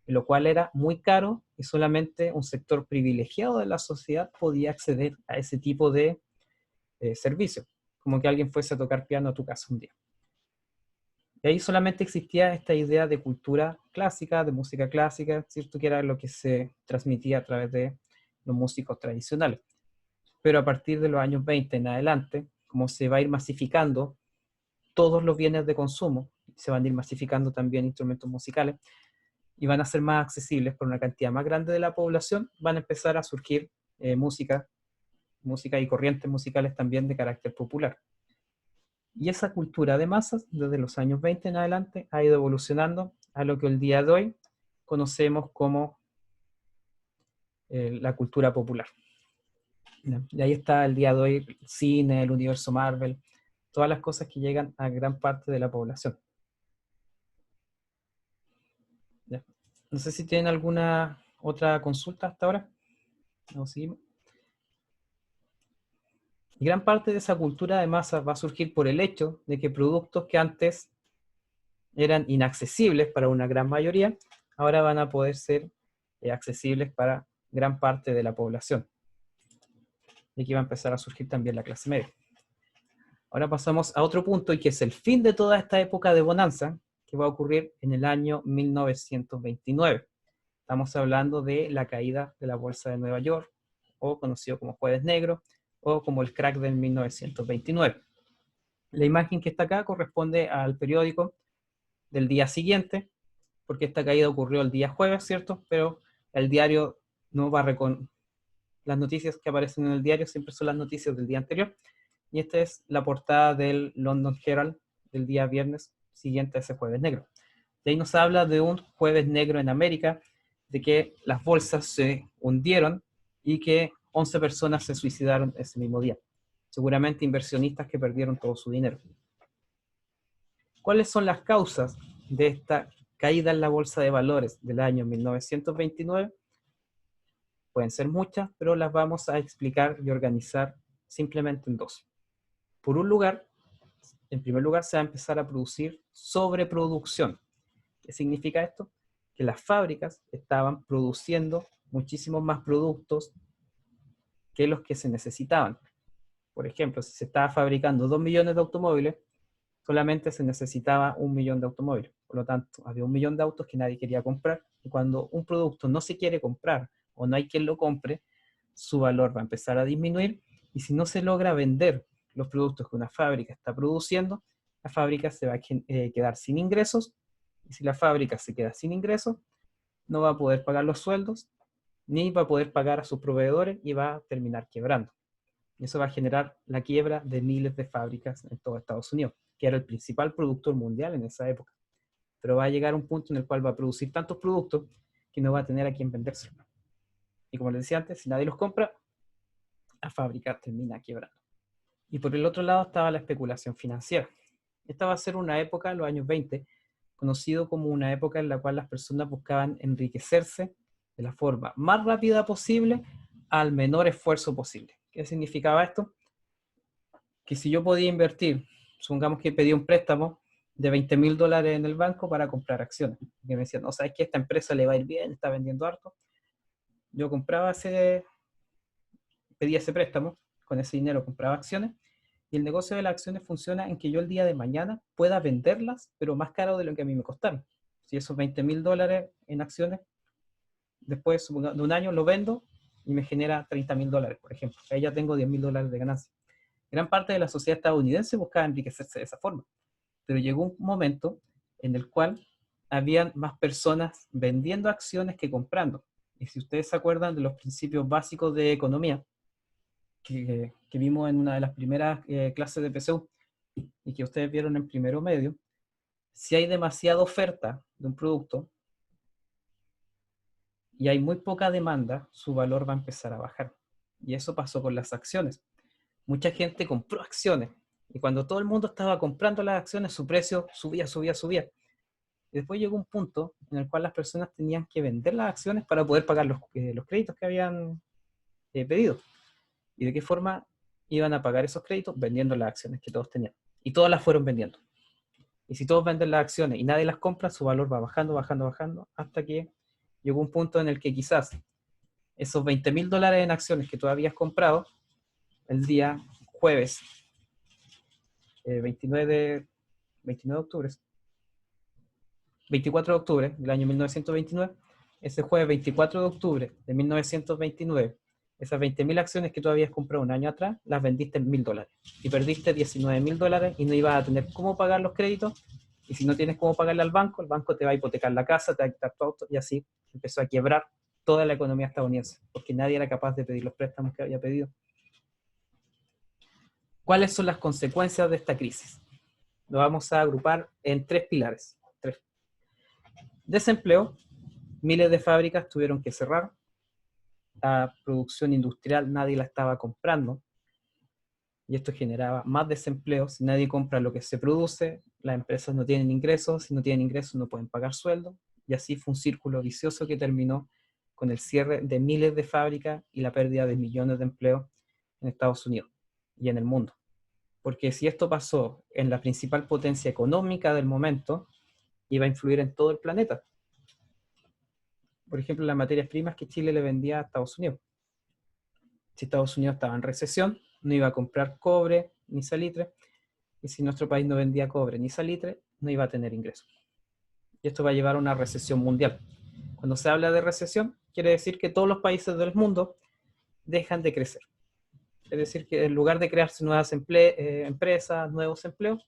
lo cual era muy caro y solamente un sector privilegiado de la sociedad podía acceder a ese tipo de servicio, como que alguien fuese a tocar piano a tu casa un día. Y ahí solamente existía esta idea de cultura clásica, de música clásica, ¿cierto? Que era lo que se transmitía a través de los músicos tradicionales. Pero a partir de los años 20 en adelante, como se va a ir masificando todos los bienes de consumo, se van a ir masificando también instrumentos musicales, y van a ser más accesibles por una cantidad más grande de la población, van a empezar a surgir música y corrientes musicales también de carácter popular. Y esa cultura de masas, desde los años 20 en adelante, ha ido evolucionando a lo que el día de hoy conocemos como la cultura popular. Y ahí está el día de hoy el cine, el universo Marvel, todas las cosas que llegan a gran parte de la población. ¿Ya? No sé si tienen alguna otra consulta hasta ahora. Vamos, seguimos. Y gran parte de esa cultura de masas va a surgir por el hecho de que productos que antes eran inaccesibles para una gran mayoría, ahora van a poder ser accesibles para gran parte de la población. Y aquí va a empezar a surgir también la clase media. Ahora pasamos a otro punto, y que es el fin de toda esta época de bonanza, que va a ocurrir en el año 1929. Estamos hablando de la caída de la Bolsa de Nueva York, o conocido como Jueves Negro, o como el crack del 1929. La imagen que está acá corresponde al periódico del día siguiente, porque esta caída ocurrió el día jueves, ¿cierto? Pero el diario no va a las noticias que aparecen en el diario siempre son las noticias del día anterior, y esta es la portada del London Herald del día viernes siguiente a ese jueves negro. Y ahí nos habla de un jueves negro en América, de que las bolsas se hundieron y que 11 personas se suicidaron ese mismo día. Seguramente inversionistas que perdieron todo su dinero. ¿Cuáles son las causas de esta caída en la bolsa de valores del año 1929? Pueden ser muchas, pero las vamos a explicar y organizar simplemente en dos. Por un lugar, en primer lugar, se va a empezar a producir sobreproducción. ¿Qué significa esto? Que las fábricas estaban produciendo muchísimos más productos que los que se necesitaban. Por ejemplo, si se estaba fabricando 2 millones de automóviles, solamente se necesitaba 1 millón de automóviles. Por lo tanto, había 1 millón de autos que nadie quería comprar. Y cuando un producto no se quiere comprar o no hay quien lo compre, su valor va a empezar a disminuir. Y si no se logra vender los productos que una fábrica está produciendo, la fábrica se va a quedar sin ingresos. Y si la fábrica se queda sin ingresos, no va a poder pagar los sueldos, ni va a poder pagar a sus proveedores y va a terminar quebrando. Y eso va a generar la quiebra de miles de fábricas en todo Estados Unidos, que era el principal productor mundial en esa época. Pero va a llegar un punto en el cual va a producir tantos productos que no va a tener a quién vendérselo. Y como les decía antes, si nadie los compra, la fábrica termina quebrando. Y por el otro lado estaba la especulación financiera. Esta va a ser una época, en los años 20, conocido como una época en la cual las personas buscaban enriquecerse de la forma más rápida posible al menor esfuerzo posible. ¿Qué significaba esto? Que si yo podía invertir, supongamos que pedí un préstamo de $20,000 en el banco para comprar acciones, que me decían, no, sabes que esta empresa le va a ir bien, está vendiendo harto, yo pedía ese préstamo, con ese dinero compraba acciones, y el negocio de las acciones funciona en que yo el día de mañana pueda venderlas, pero más caro de lo que a mí me costaron. Si esos $20,000 en acciones, después de un año lo vendo y me genera $30,000, por ejemplo. Ahí ya tengo $10,000 de ganancia. Gran parte de la sociedad estadounidense buscaba enriquecerse de esa forma, pero llegó un momento en el cual habían más personas vendiendo acciones que comprando. Y si ustedes se acuerdan de los principios básicos de economía que vimos en una de las primeras clases de PSU y que ustedes vieron en primero medio, si hay demasiada oferta de un producto y hay muy poca demanda, su valor va a empezar a bajar. Y eso pasó con las acciones. Mucha gente compró acciones y cuando todo el mundo estaba comprando las acciones, su precio subía, subía, subía. Y después llegó un punto en el cual las personas tenían que vender las acciones para poder pagar los créditos que habían pedido. ¿Y de qué forma iban a pagar esos créditos? Vendiendo las acciones que todos tenían. Y todas las fueron vendiendo. Y si todos venden las acciones y nadie las compra, su valor va bajando, bajando, bajando, hasta que llegó un punto en el que quizás esos $20,000 en acciones que tú habías comprado el día jueves 29 de octubre, 24 de octubre del año 1929, ese jueves 24 de octubre de 1929, esas 20,000 acciones que tú habías comprado un año atrás, las vendiste en $1,000 y perdiste $19,000 y no ibas a tener cómo pagar los créditos. Y si no tienes cómo pagarle al banco, el banco te va a hipotecar la casa, te va a quitar tu auto, y así empezó a quebrar toda la economía estadounidense, porque nadie era capaz de pedir los préstamos que había pedido. ¿Cuáles son las consecuencias de esta crisis? Lo vamos a agrupar en 3 pilares. Desempleo, miles de fábricas tuvieron que cerrar, la producción industrial nadie la estaba comprando, y esto generaba más desempleo. Si nadie compra lo que se produce, las empresas no tienen ingresos, si no tienen ingresos no pueden pagar sueldo, y así fue un círculo vicioso que terminó con el cierre de miles de fábricas y la pérdida de millones de empleos en Estados Unidos y en el mundo. Porque si esto pasó en la principal potencia económica del momento, iba a influir en todo el planeta. Por ejemplo, las materias primas que Chile le vendía a Estados Unidos. Si Estados Unidos estaba en recesión, no iba a comprar cobre ni salitre, y si nuestro país no vendía cobre ni salitre, no iba a tener ingresos. Y esto va a llevar a una recesión mundial. Cuando se habla de recesión, quiere decir que todos los países del mundo dejan de crecer. Es decir, que en lugar de crearse nuevas empresas, nuevos empleos,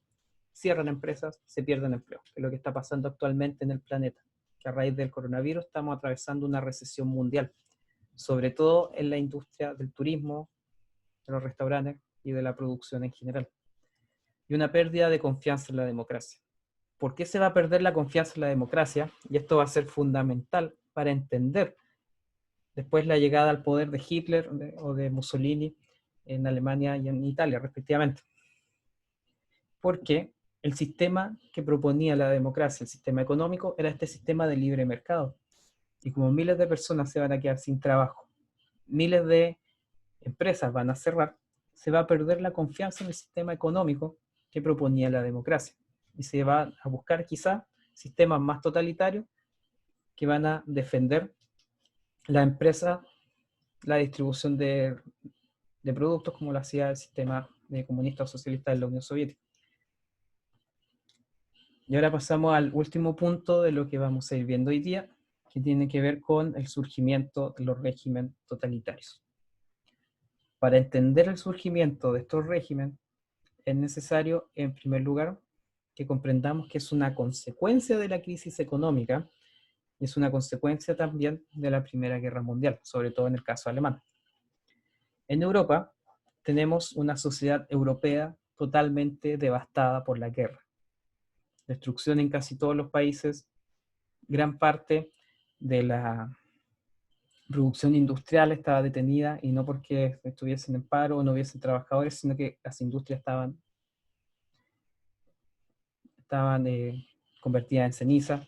cierran empresas, se pierden empleos, que es lo que está pasando actualmente en el planeta, que a raíz del coronavirus estamos atravesando una recesión mundial, sobre todo en la industria del turismo, de los restaurantes y de la producción en general. Y una pérdida de confianza en la democracia. ¿Por qué se va a perder la confianza en la democracia? Y esto va a ser fundamental para entender después la llegada al poder de Hitler o de Mussolini en Alemania y en Italia, respectivamente. Porque el sistema que proponía la democracia, el sistema económico, era este sistema de libre mercado. Y como miles de personas se van a quedar sin trabajo, miles de empresas van a cerrar, se va a perder la confianza en el sistema económico que proponía la democracia. Y se va a buscar quizá sistemas más totalitarios que van a defender la empresa, la distribución de productos como lo hacía el sistema comunista o socialista de la Unión Soviética. Y ahora pasamos al último punto de lo que vamos a ir viendo hoy día, que tiene que ver con el surgimiento de los regímenes totalitarios. Para entender el surgimiento de estos regímenes, es necesario, en primer lugar, que comprendamos que es una consecuencia de la crisis económica y es una consecuencia también de la Primera Guerra Mundial, sobre todo en el caso alemán. En Europa tenemos una sociedad europea totalmente devastada por la guerra. Destrucción en casi todos los países, gran parte de la producción industrial estaba detenida y no porque estuviesen en paro o no hubiesen trabajadores, sino que las industrias estaban convertidas en ceniza,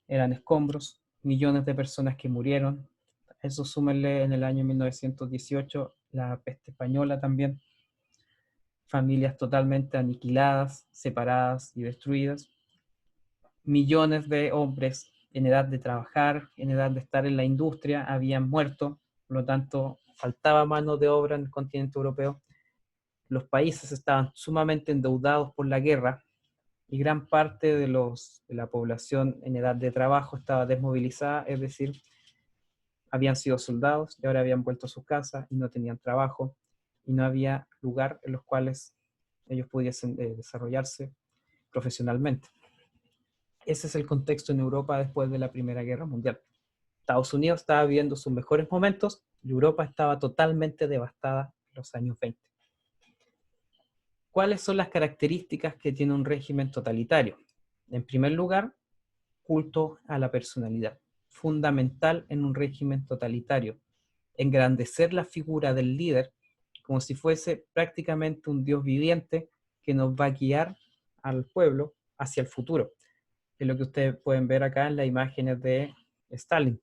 eran escombros, millones de personas que murieron. Eso súmenle en el año 1918 la peste española también, familias totalmente aniquiladas, separadas y destruidas, millones de hombres en edad de trabajar, en edad de estar en la industria, habían muerto, por lo tanto faltaba mano de obra en el continente europeo. Los países estaban sumamente endeudados por la guerra y gran parte de la población en edad de trabajo estaba desmovilizada, es decir, habían sido soldados y ahora habían vuelto a sus casas y no tenían trabajo y no había lugar en los cuales ellos pudiesen desarrollarse profesionalmente. Ese es el contexto en Europa después de la Primera Guerra Mundial. Estados Unidos estaba viviendo sus mejores momentos y Europa estaba totalmente devastada en los años 20. ¿Cuáles son las características que tiene un régimen totalitario? En primer lugar, culto a la personalidad. Fundamental en un régimen totalitario. Engrandecer la figura del líder como si fuese prácticamente un Dios viviente que nos va a guiar al pueblo hacia el futuro. Es lo que ustedes pueden ver acá en las imágenes de Stalin.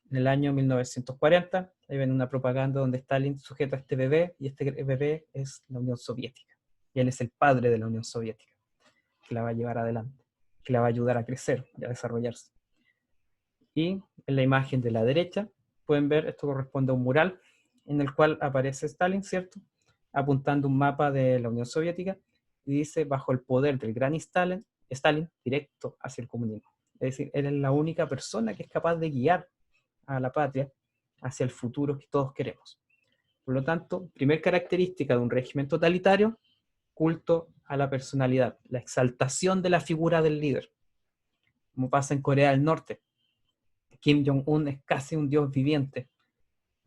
En el año 1940, ahí ven una propaganda donde Stalin sujeta a este bebé, y este bebé es la Unión Soviética. Y él es el padre de la Unión Soviética, que la va a llevar adelante, que la va a ayudar a crecer y a desarrollarse. Y en la imagen de la derecha, pueden ver, esto corresponde a un mural en el cual aparece Stalin, ¿cierto? Apuntando un mapa de la Unión Soviética y dice, bajo el poder del gran Stalin, directo hacia el comunismo. Es decir, él es la única persona que es capaz de guiar a la patria hacia el futuro que todos queremos. Por lo tanto, primer característica de un régimen totalitario, culto a la personalidad, la exaltación de la figura del líder, como pasa en Corea del Norte. Kim Jong-un es casi un dios viviente.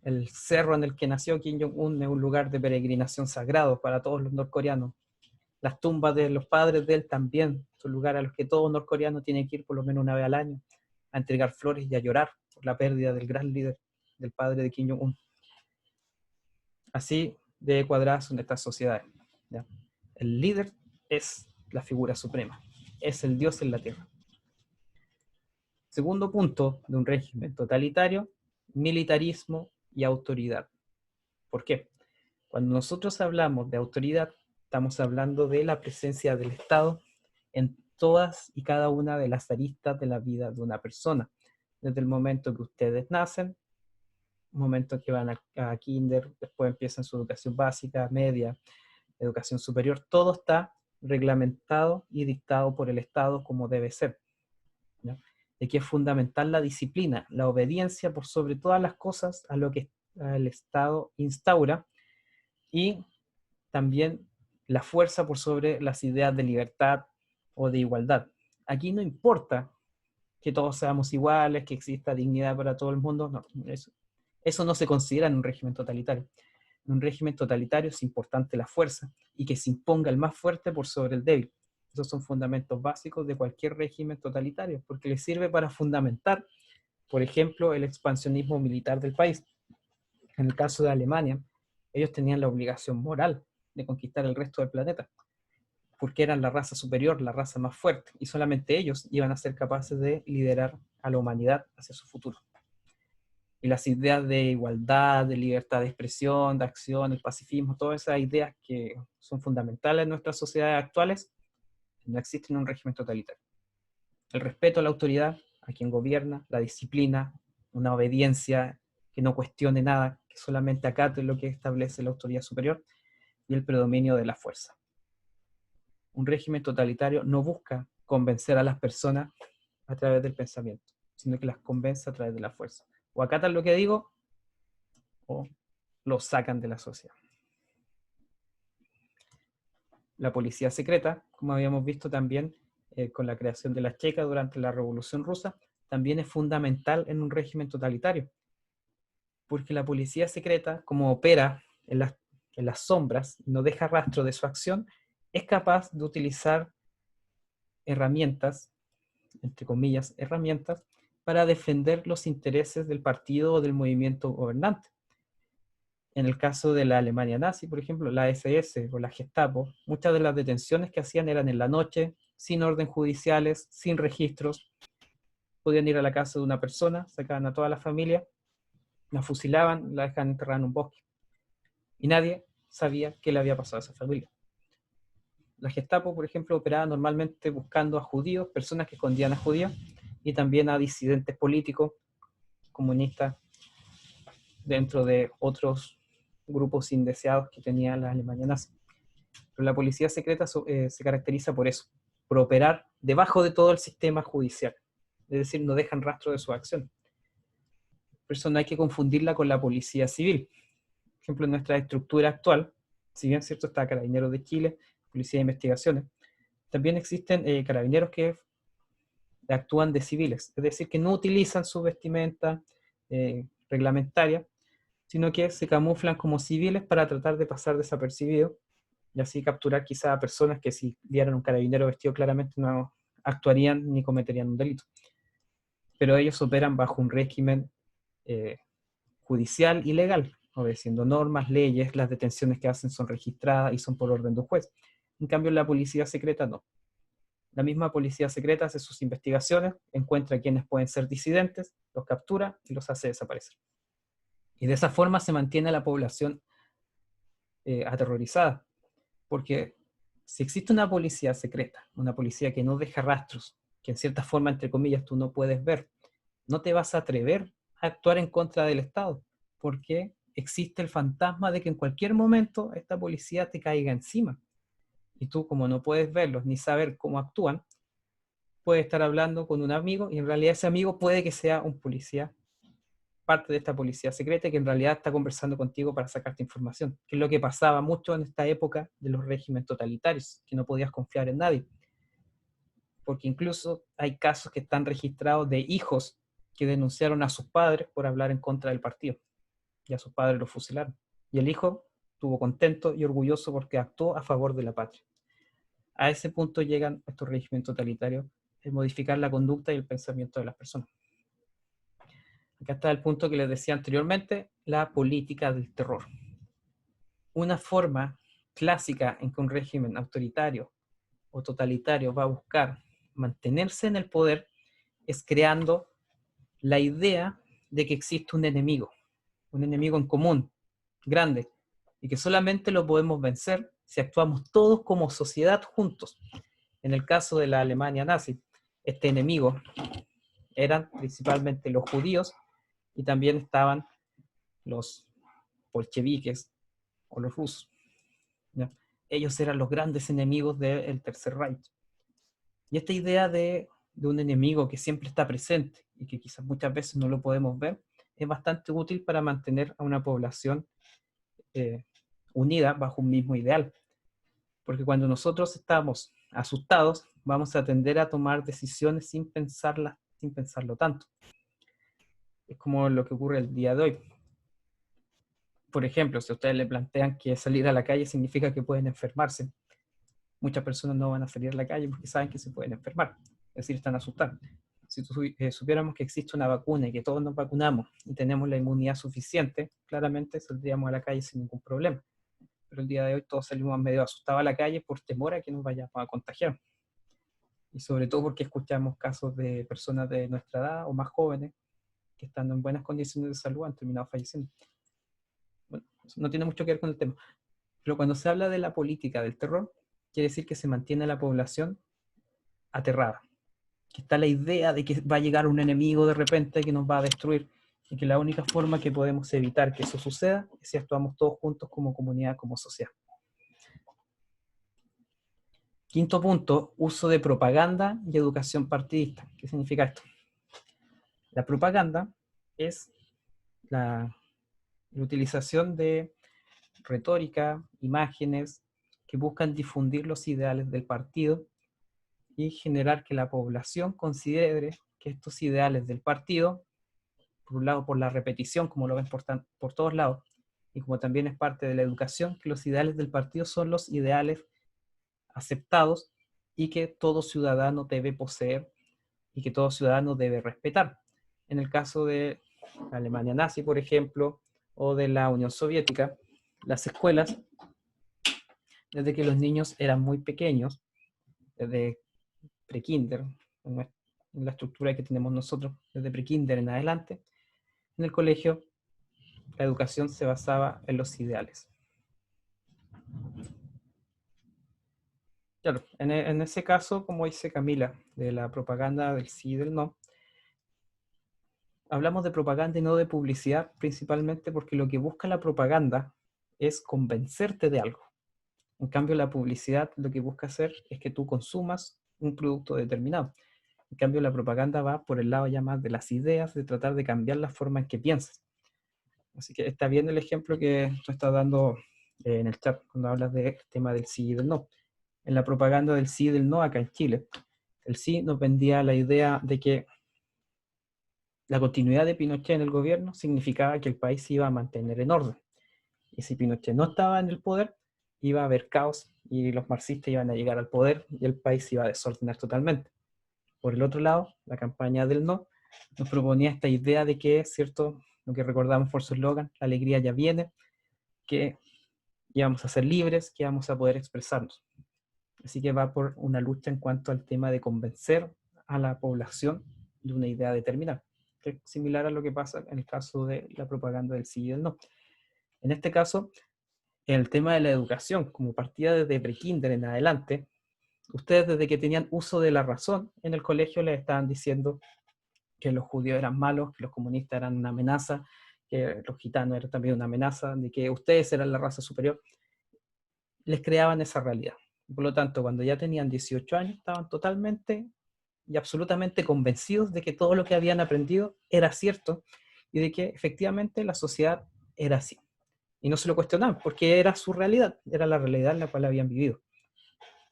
El cerro en el que nació Kim Jong-un es un lugar de peregrinación sagrado para todos los norcoreanos. Las tumbas de los padres de él también son lugares a los que todo norcoreano tiene que ir por lo menos una vez al año a entregar flores y a llorar por la pérdida del gran líder, del padre de Kim Jong-un. Así de cuadradas son estas sociedades, ¿ya? El líder es la figura suprema, es el Dios en la tierra. Segundo punto de un régimen totalitario, militarismo y autoridad. ¿Por qué? Cuando nosotros hablamos de autoridad, estamos hablando de la presencia del Estado en todas y cada una de las aristas de la vida de una persona. Desde el momento que ustedes nacen, momento que van a kinder, después empiezan su educación básica, media, educación superior, todo está reglamentado y dictado por el Estado como debe ser, ¿no? De que es fundamental la disciplina, la obediencia por sobre todas las cosas a lo que el Estado instaura y también la fuerza por sobre las ideas de libertad o de igualdad. Aquí no importa que todos seamos iguales, que exista dignidad para todo el mundo, no, eso no se considera en un régimen totalitario. En un régimen totalitario es importante la fuerza y que se imponga el más fuerte por sobre el débil. Esos son fundamentos básicos de cualquier régimen totalitario, porque les sirve para fundamentar, por ejemplo, el expansionismo militar del país. En el caso de Alemania, ellos tenían la obligación moral de conquistar el resto del planeta, porque eran la raza superior, la raza más fuerte, y solamente ellos iban a ser capaces de liderar a la humanidad hacia su futuro. Y las ideas de igualdad, de libertad de expresión, de acción, el pacifismo, todas esas ideas que son fundamentales en nuestras sociedades actuales, no existen en un régimen totalitario. El respeto a la autoridad, a quien gobierna, la disciplina, una obediencia que no cuestione nada, que solamente acate lo que establece la autoridad superior, y el predominio de la fuerza. Un régimen totalitario no busca convencer a las personas a través del pensamiento, sino que las convence a través de la fuerza. O acatan lo que digo, o lo sacan de la sociedad. La policía secreta, como habíamos visto también con la creación de la Checa durante la Revolución Rusa, también es fundamental en un régimen totalitario, porque la policía secreta, como opera en las sombras, no deja rastro de su acción, es capaz de utilizar herramientas, entre comillas, herramientas, para defender los intereses del partido o del movimiento gobernante. En el caso de la Alemania nazi, por ejemplo, la SS o la Gestapo, muchas de las detenciones que hacían eran en la noche, sin orden judiciales, sin registros. Podían ir a la casa de una persona, sacaban a toda la familia, la fusilaban, la dejaban enterrada en un bosque. Y nadie sabía qué le había pasado a esa familia. La Gestapo, por ejemplo, operaba normalmente buscando a judíos, personas que escondían a judíos, y también a disidentes políticos, comunistas, dentro de otros grupos indeseados que tenía la Alemania nazi. Pero la policía secreta se caracteriza por eso, por operar debajo de todo el sistema judicial. Es decir, no dejan rastro de su acción. Por eso no hay que confundirla con la policía civil. Por ejemplo, en nuestra estructura actual, si bien cierto está Carabineros de Chile, Policía de Investigaciones, también existen carabineros que actúan de civiles, es decir, que no utilizan su vestimenta reglamentaria, sino que se camuflan como civiles para tratar de pasar desapercibidos y así capturar quizá a personas que si vieran un carabinero vestido claramente no actuarían ni cometerían un delito. Pero ellos operan bajo un régimen judicial y legal, obedeciendo normas, leyes, las detenciones que hacen son registradas y son por orden de un juez. En cambio, la policía secreta no. La misma policía secreta hace sus investigaciones, encuentra quienes pueden ser disidentes, los captura y los hace desaparecer. Y de esa forma se mantiene la población aterrorizada, porque si existe una policía secreta, una policía que no deja rastros, que en cierta forma, entre comillas, tú no puedes ver, no te vas a atrever a actuar en contra del Estado, porque existe el fantasma de que en cualquier momento esta policía te caiga encima. Y tú, como no puedes verlos ni saber cómo actúan, puedes estar hablando con un amigo y en realidad ese amigo puede que sea un policía, parte de esta policía secreta, que en realidad está conversando contigo para sacarte información, que es lo que pasaba mucho en esta época de los regímenes totalitarios, que no podías confiar en nadie. Porque incluso hay casos que están registrados de hijos que denunciaron a sus padres por hablar en contra del partido, y a sus padres los fusilaron. Y el hijo estuvo contento y orgulloso porque actuó a favor de la patria. A ese punto llegan estos regímenes totalitarios, de modificar la conducta y el pensamiento de las personas. Acá está el punto que les decía anteriormente, la política del terror. Una forma clásica en que un régimen autoritario o totalitario va a buscar mantenerse en el poder es creando la idea de que existe un enemigo en común, grande, y que solamente lo podemos vencer si actuamos todos como sociedad juntos. En el caso de la Alemania nazi, este enemigo eran principalmente los judíos y también estaban los bolcheviques o los rusos. ¿Ya? Ellos eran los grandes enemigos del Tercer Reich. Y esta idea de un enemigo que siempre está presente y que quizás muchas veces no lo podemos ver, es bastante útil para mantener a una población unida bajo un mismo ideal. Porque cuando nosotros estamos asustados, vamos a tender a tomar decisiones sin pensarlo tanto. Es como lo que ocurre el día de hoy. Por ejemplo, si a ustedes le plantean que salir a la calle significa que pueden enfermarse, muchas personas no van a salir a la calle porque saben que se pueden enfermar, es decir, están asustados. Si supiéramos que existe una vacuna y que todos nos vacunamos y tenemos la inmunidad suficiente, claramente saldríamos a la calle sin ningún problema. Pero el día de hoy todos salimos medio asustados a la calle por temor a que nos vayamos a contagiar. Y sobre todo porque escuchamos casos de personas de nuestra edad o más jóvenes que estando en buenas condiciones de salud han terminado falleciendo. Bueno, eso no tiene mucho que ver con el tema. Pero cuando se habla de la política del terror, quiere decir que se mantiene la población aterrada. Que está la idea de que va a llegar un enemigo de repente que nos va a destruir y que la única forma que podemos evitar que eso suceda es si actuamos todos juntos como comunidad, como sociedad. Quinto punto, uso de propaganda y educación partidista. ¿Qué significa esto? La propaganda es la utilización de retórica, imágenes que buscan difundir los ideales del partido y generar que la población considere que estos ideales del partido, por un lado por la repetición, como lo ven por todos lados, y como también es parte de la educación, que los ideales del partido son los ideales aceptados y que todo ciudadano debe poseer y que todo ciudadano debe respetar. En el caso de la Alemania nazi, por ejemplo, o de la Unión Soviética, las escuelas, desde que los niños eran muy pequeños, desde prekinder, en la estructura que tenemos nosotros, desde prekinder en adelante, en el colegio la educación se basaba en los ideales. Claro, en ese caso, como dice Camila, de la propaganda del sí y del no, hablamos de propaganda y no de publicidad, principalmente porque lo que busca la propaganda es convencerte de algo. En cambio, la publicidad lo que busca hacer es que tú consumas un producto determinado. En cambio, la propaganda va por el lado ya más de las ideas, de tratar de cambiar la forma en que piensas. Así que está bien el ejemplo que tú estás dando en el chat cuando hablas del tema del sí y del no. En la propaganda del sí y del no acá en Chile, el sí nos vendía la idea de que la continuidad de Pinochet en el gobierno significaba que el país se iba a mantener en orden. Y si Pinochet no estaba en el poder, iba a haber caos y los marxistas iban a llegar al poder y el país se iba a desordenar totalmente. Por el otro lado, la campaña del no nos proponía esta idea de que, ¿cierto? Lo que recordamos por su eslogan, la alegría ya viene, que íbamos a ser libres, que íbamos a poder expresarnos. Así que va por una lucha en cuanto al tema de convencer a la población de una idea determinada, que es similar a lo que pasa en el caso de la propaganda del sí y del no. En este caso, en el tema de la educación, como partida desde prekinder en adelante, ustedes desde que tenían uso de la razón en el colegio les estaban diciendo que los judíos eran malos, que los comunistas eran una amenaza, que los gitanos eran también una amenaza, de que ustedes eran la raza superior. Les creaban esa realidad. Por lo tanto, cuando ya tenían 18 años, estaban totalmente y absolutamente convencidos de que todo lo que habían aprendido era cierto y de que efectivamente la sociedad era así. Y no se lo cuestionaban, porque era su realidad, era la realidad en la cual habían vivido.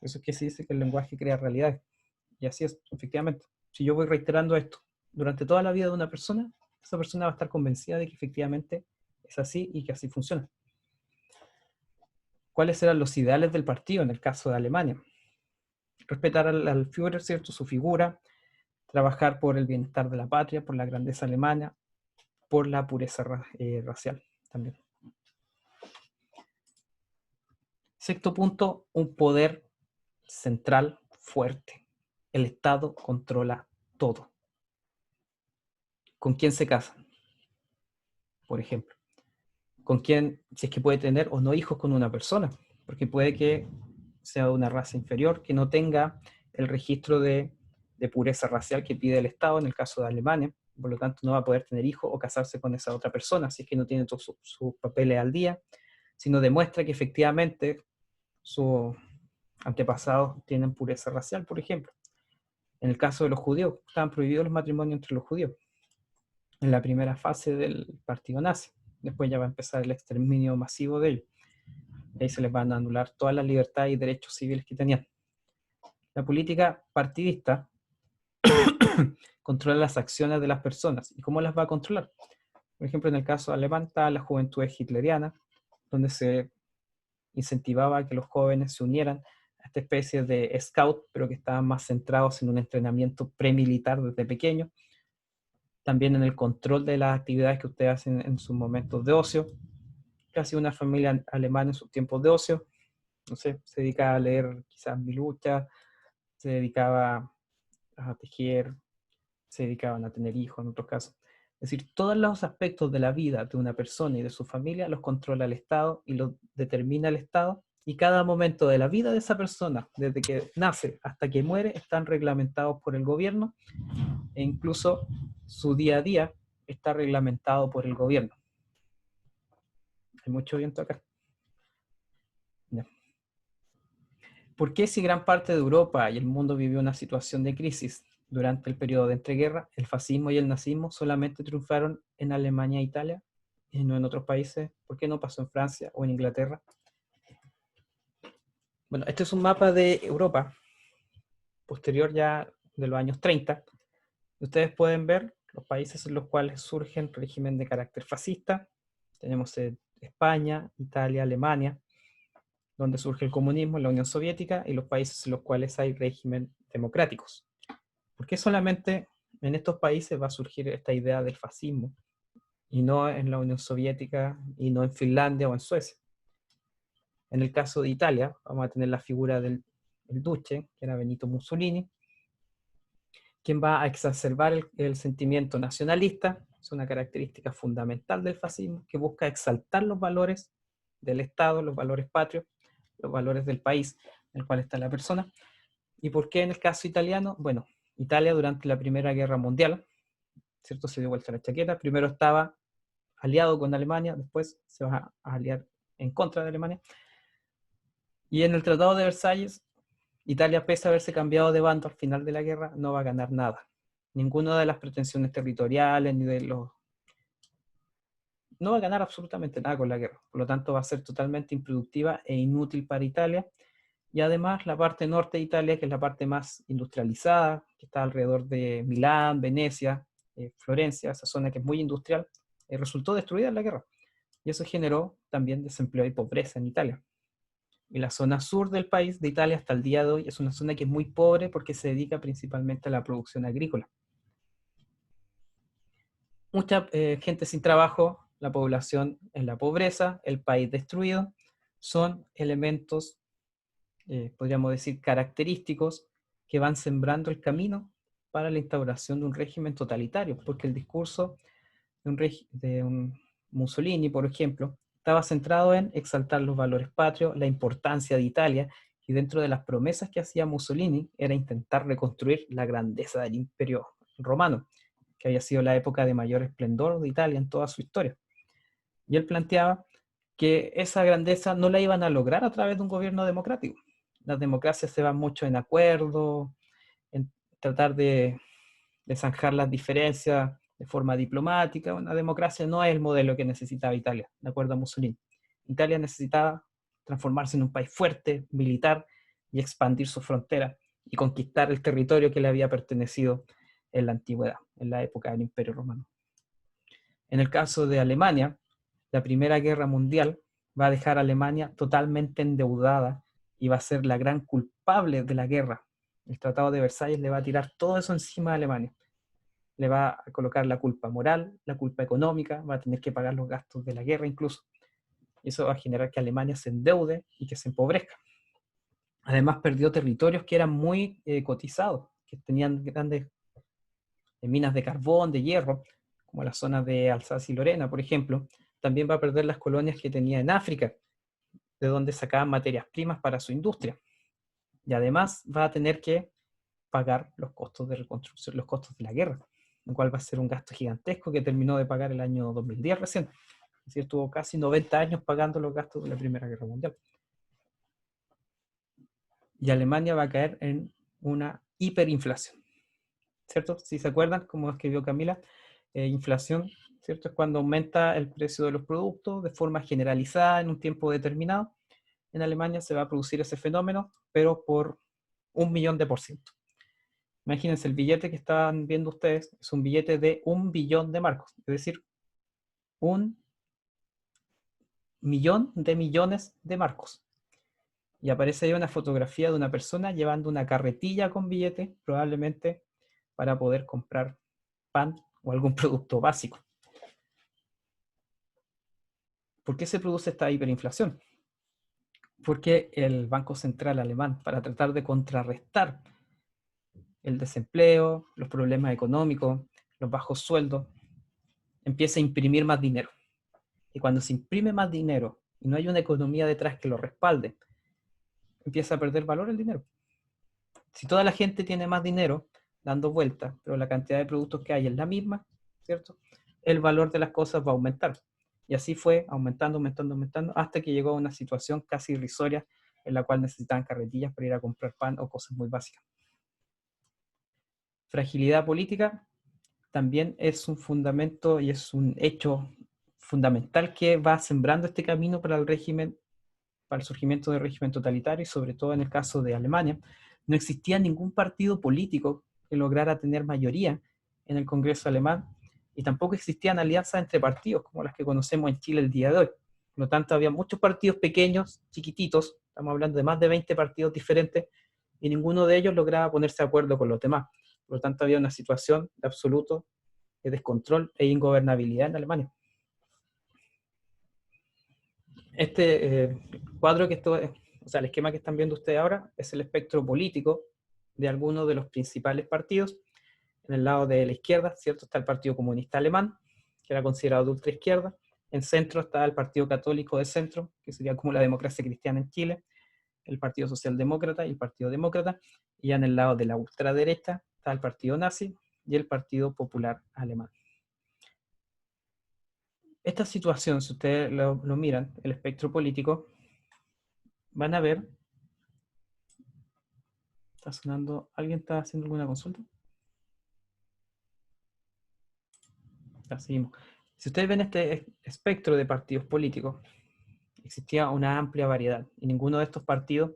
Eso es que se dice que el lenguaje crea realidades. Y así es, efectivamente. Si yo voy reiterando esto durante toda la vida de una persona, esa persona va a estar convencida de que efectivamente es así y que así funciona. ¿Cuáles eran los ideales del partido en el caso de Alemania? Respetar al Führer, ¿cierto? Su figura, trabajar por el bienestar de la patria, por la grandeza alemana, por la pureza racial también. Sexto punto, un poder central fuerte. El Estado controla todo. ¿Con quién se casan? Por ejemplo. ¿Con quién, si es que puede tener o no hijos con una persona? Porque puede que sea de una raza inferior, que no tenga el registro de pureza racial que pide el Estado, en el caso de Alemania. Por lo tanto, no va a poder tener hijos o casarse con esa otra persona si es que no tiene todos sus papeles al día, sino demuestra que efectivamente sus antepasados tienen pureza racial, por ejemplo. En el caso de los judíos, estaban prohibidos los matrimonios entre los judíos en la primera fase del partido nazi. Después ya va a empezar el exterminio masivo de ellos. Ahí se les van a anular todas las libertades y derechos civiles que tenían. La política partidista controla las acciones de las personas. ¿Y cómo las va a controlar? Por ejemplo, en el caso alemán está la juventud hitleriana, donde se incentivaba a que los jóvenes se unieran a esta especie de scout, pero que estaban más centrados en un entrenamiento premilitar desde pequeño. También en el control de las actividades que ustedes hacen en sus momentos de ocio. Casi una familia alemana en sus tiempos de ocio, no sé, se dedicaba a leer quizás Milucha, se dedicaba a tejer, se dedicaban a tener hijos en otros casos. Es decir, todos los aspectos de la vida de una persona y de su familia los controla el Estado y los determina el Estado, y cada momento de la vida de esa persona, desde que nace hasta que muere, están reglamentados por el gobierno, e incluso su día a día está reglamentado por el gobierno. Hay mucho viento acá. Ya. ¿Por qué si gran parte de Europa y el mundo vivió una situación de crisis durante el periodo de entreguerra, el fascismo y el nazismo solamente triunfaron en Alemania e Italia y no en otros países? ¿Por qué no pasó en Francia o en Inglaterra? Bueno, este es un mapa de Europa, posterior ya de los años 30. Ustedes pueden ver los países en los cuales surge el régimen de carácter fascista. Tenemos España, Italia, Alemania, donde surge el comunismo en la Unión Soviética, y los países en los cuales hay régimen democráticos. ¿Por qué solamente en estos países va a surgir esta idea del fascismo y no en la Unión Soviética y no en Finlandia o en Suecia? En el caso de Italia, vamos a tener la figura del Duce, que era Benito Mussolini, quien va a exacerbar el sentimiento nacionalista. Es una característica fundamental del fascismo, que busca exaltar los valores del Estado, los valores patrios, los valores del país en el cual está la persona. ¿Y por qué en el caso italiano? Bueno, Italia durante la Primera Guerra Mundial, ¿cierto? Se dio vuelta la chaqueta. Primero estaba aliado con Alemania, después se va a aliar en contra de Alemania. Y en el Tratado de Versalles, Italia, pese a haberse cambiado de bando al final de la guerra, no va a ganar nada. Ninguna de las pretensiones territoriales, ni de los... No va a ganar absolutamente nada con la guerra. Por lo tanto, va a ser totalmente improductiva e inútil para Italia. Y además, la parte norte de Italia, que es la parte más industrializada, que está alrededor de Milán, Venecia, Florencia, esa zona que es muy industrial, resultó destruida en la guerra. Y eso generó también desempleo y pobreza en Italia. Y la zona sur del país, de Italia, hasta el día de hoy, es una zona que es muy pobre porque se dedica principalmente a la producción agrícola. Mucha gente sin trabajo, la población en la pobreza, el país destruido, son elementos, podríamos decir, característicos que van sembrando el camino para la instauración de un régimen totalitario, porque el discurso de un Mussolini, por ejemplo, estaba centrado en exaltar los valores patrios, la importancia de Italia, y dentro de las promesas que hacía Mussolini era intentar reconstruir la grandeza del Imperio Romano, que había sido la época de mayor esplendor de Italia en toda su historia. Y él planteaba que esa grandeza no la iban a lograr a través de un gobierno democrático. Las democracias se van mucho en acuerdo, en tratar de zanjar las diferencias de forma diplomática. Una democracia no es el modelo que necesitaba Italia, de acuerdo a Mussolini. Italia necesitaba transformarse en un país fuerte, militar, y expandir su frontera y conquistar el territorio que le había pertenecido en la antigüedad, en la época del Imperio Romano. En el caso de Alemania, la Primera Guerra Mundial va a dejar a Alemania totalmente endeudada y va a ser la gran culpable de la guerra. El Tratado de Versalles le va a tirar todo eso encima a Alemania. Le va a colocar la culpa moral, la culpa económica, va a tener que pagar los gastos de la guerra incluso. Y eso va a generar que Alemania se endeude y que se empobrezca. Además, perdió territorios que eran muy cotizados, que tenían grandes minas de carbón, de hierro, como la zona de Alsacia y Lorena, por ejemplo. También va a perder las colonias que tenía en África, de donde sacaban materias primas para su industria. Y además va a tener que pagar los costos de reconstrucción, los costos de la guerra, lo cual va a ser un gasto gigantesco que terminó de pagar el año 2010 recién. Es decir, estuvo casi 90 años pagando los gastos de la Primera Guerra Mundial. Y Alemania va a caer en una hiperinflación, ¿cierto? Si se acuerdan, como escribió Camila, inflación, ¿cierto? Es cuando aumenta el precio de los productos de forma generalizada en un tiempo determinado. En Alemania se va a producir ese fenómeno, pero por 1.000.000%. Imagínense, el billete que están viendo ustedes es un billete de 1 billón de marcos, es decir, 1.000.000 de millones de marcos. Y aparece ahí una fotografía de una persona llevando una carretilla con billetes, probablemente para poder comprar pan o algún producto básico. ¿Por qué se produce esta hiperinflación? Porque el Banco Central alemán, para tratar de contrarrestar el desempleo, los problemas económicos, los bajos sueldos, empieza a imprimir más dinero. Y cuando se imprime más dinero y no hay una economía detrás que lo respalde, empieza a perder valor el dinero. Si toda la gente tiene más dinero dando vueltas, pero la cantidad de productos que hay es la misma, ¿cierto? El valor de las cosas va a aumentar. Y así fue aumentando, aumentando, aumentando, hasta que llegó a una situación casi irrisoria en la cual necesitaban carretillas para ir a comprar pan o cosas muy básicas. Fragilidad política también es un fundamento y es un hecho fundamental que va sembrando este camino para el régimen, para el surgimiento del régimen totalitario, y sobre todo en el caso de Alemania. No existía ningún partido político que lograra tener mayoría en el Congreso alemán, y tampoco existían alianzas entre partidos como las que conocemos en Chile el día de hoy. Por lo tanto, había muchos partidos pequeños, chiquititos, estamos hablando de más de 20 partidos diferentes, y ninguno de ellos lograba ponerse de acuerdo con los demás. Por lo tanto, había una situación de absoluto descontrol e ingobernabilidad en Alemania. Este cuadro o sea, el esquema que están viendo ustedes ahora es el espectro político de algunos de los principales partidos. En el lado de la izquierda, ¿cierto?, está el Partido Comunista Alemán, que era considerado de ultraizquierda. En centro está el Partido Católico de Centro, que sería como la democracia cristiana en Chile, el Partido Socialdemócrata y el Partido Demócrata. Y en el lado de la ultraderecha está el Partido Nazi y el Partido Popular Alemán. Esta situación, si ustedes lo miran, el espectro político, van a ver. Está sonando. ¿Alguien está haciendo alguna consulta? Ya, seguimos. Si ustedes ven este espectro de partidos políticos, existía una amplia variedad y ninguno de estos partidos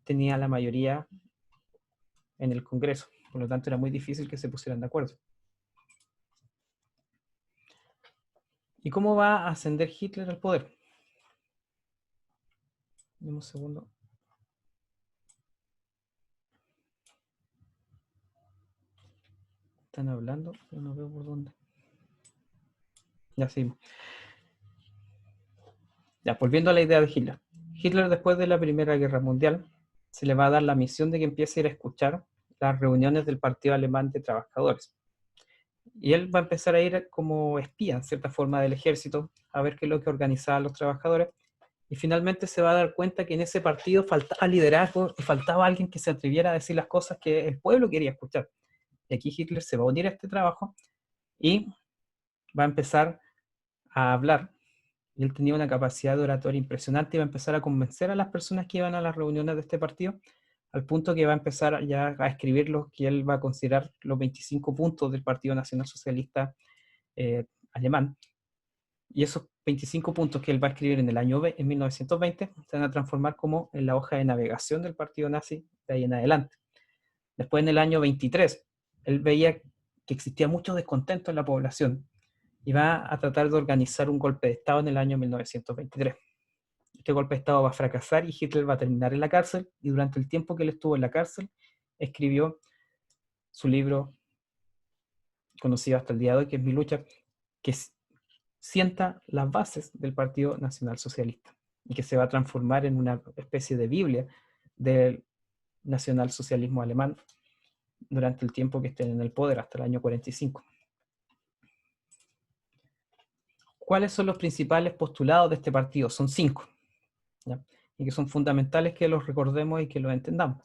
tenía la mayoría en el Congreso. Por lo tanto, era muy difícil que se pusieran de acuerdo. ¿Y cómo va a ascender Hitler al poder? Dame un segundo. Están hablando, pero no veo por dónde. Ya seguimos. Ya, volviendo a la idea de Hitler. Hitler, después de la Primera Guerra Mundial, se le va a dar la misión de que empiece a ir a escuchar las reuniones del Partido Alemán de Trabajadores. Y él va a empezar a ir como espía, en cierta forma, del ejército, a ver qué es lo que organizaban los trabajadores. Y finalmente se va a dar cuenta que en ese partido faltaba liderazgo y faltaba alguien que se atreviera a decir las cosas que el pueblo quería escuchar. Y aquí Hitler se va a unir a este trabajo y va a empezar a hablar. Y él tenía una capacidad de oratoria impresionante y va a empezar a convencer a las personas que iban a las reuniones de este partido, al punto que va a empezar ya a escribir lo que él va a considerar los 25 puntos del Partido Nacional Socialista alemán. Y esos 25 puntos que él va a escribir en el año en 1920 se van a transformar como en la hoja de navegación del partido nazi de ahí en adelante. Después, en el año 23, él veía que existía mucho descontento en la población y va a tratar de organizar un golpe de Estado en el año 1923. Este golpe de Estado va a fracasar y Hitler va a terminar en la cárcel, y durante el tiempo que él estuvo en la cárcel escribió su libro conocido hasta el día de hoy, que es Mi lucha, que sienta las bases del Partido Nacional Socialista y que se va a transformar en una especie de Biblia del nacionalsocialismo alemán durante el tiempo que estén en el poder, hasta el año 45. ¿Cuáles son los principales postulados de este partido? Son 5, ¿ya? Y que son fundamentales que los recordemos y que los entendamos.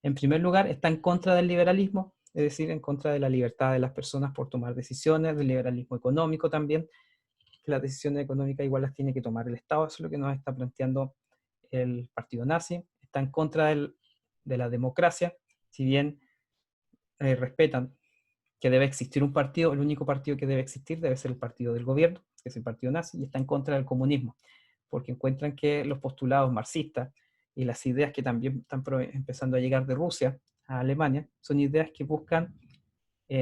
En primer lugar, está en contra del liberalismo, es decir, en contra de la libertad de las personas por tomar decisiones, del liberalismo económico también, que las decisiones económicas igual las tiene que tomar el Estado. Eso es lo que nos está planteando el partido nazi. Está en contra de la democracia, si bien respetan que debe existir un partido, el único partido que debe existir debe ser el partido del gobierno, que es el partido nazi, y está en contra del comunismo, porque encuentran que los postulados marxistas y las ideas que también están empezando a llegar de Rusia a Alemania son ideas que buscan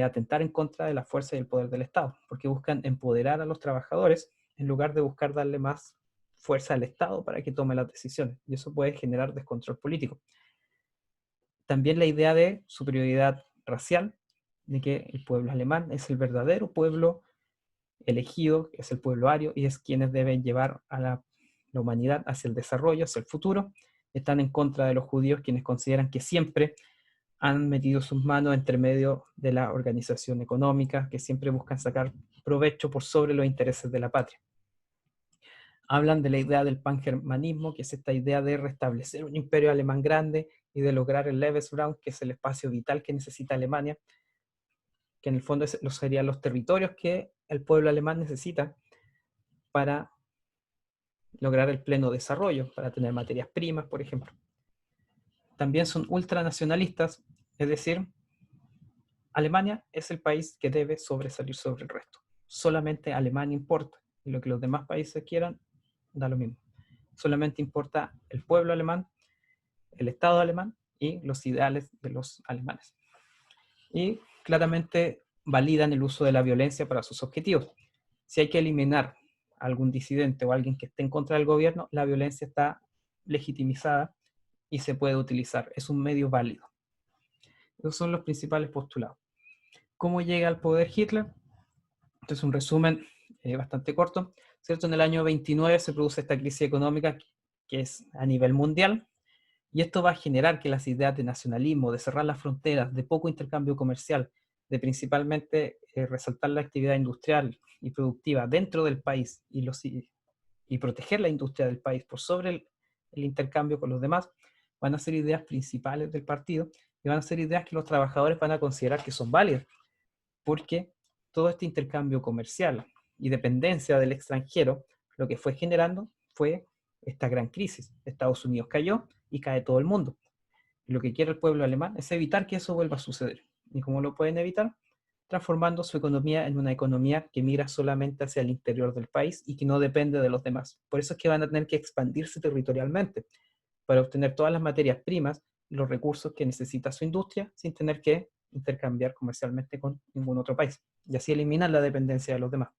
atentar en contra de la fuerza y el poder del Estado, porque buscan empoderar a los trabajadores en lugar de buscar darle más fuerza al Estado para que tome las decisiones, y eso puede generar descontrol político. También la idea de superioridad racial, de que el pueblo alemán es el verdadero pueblo elegido, que es el pueblo ario, y es quienes deben llevar a la humanidad hacia el desarrollo, hacia el futuro. Están en contra de los judíos, quienes consideran que siempre han metido sus manos entre medio de la organización económica, que siempre buscan sacar provecho por sobre los intereses de la patria. Hablan de la idea del pangermanismo, que es esta idea de restablecer un imperio alemán grande y de lograr el Lebensraum, que es el espacio vital que necesita Alemania, que en el fondo serían los territorios que el pueblo alemán necesita para lograr el pleno desarrollo para tener materias primas, por ejemplo. También son ultranacionalistas, es decir, Alemania es el país que debe sobresalir sobre el resto. Solamente Alemania importa, y lo que los demás países quieran, da lo mismo. Solamente importa el pueblo alemán, el Estado alemán y los ideales de los alemanes. Y claramente validan el uso de la violencia para sus objetivos. Si hay que eliminar a algún disidente o alguien que esté en contra del gobierno, la violencia está legitimizada y se puede utilizar. Es un medio válido. Esos son los principales postulados. ¿Cómo llega al poder Hitler? Este es un resumen bastante corto. ¿Cierto? En el año 29 se produce esta crisis económica que es a nivel mundial, y esto va a generar que las ideas de nacionalismo, de cerrar las fronteras, de poco intercambio comercial, de principalmente resaltar la actividad industrial y productiva dentro del país y proteger la industria del país por sobre el intercambio con los demás, van a ser ideas principales del partido y van a ser ideas que los trabajadores van a considerar que son válidas, porque todo este intercambio comercial y dependencia del extranjero, lo que fue generando fue esta gran crisis. Estados Unidos cayó y cae todo el mundo. Y lo que quiere el pueblo alemán es evitar que eso vuelva a suceder. ¿Y cómo lo pueden evitar? Transformando su economía en una economía que mira solamente hacia el interior del país y que no depende de los demás. Por eso es que van a tener que expandirse territorialmente para obtener todas las materias primas y los recursos que necesita su industria sin tener que intercambiar comercialmente con ningún otro país. Y así eliminan la dependencia de los demás.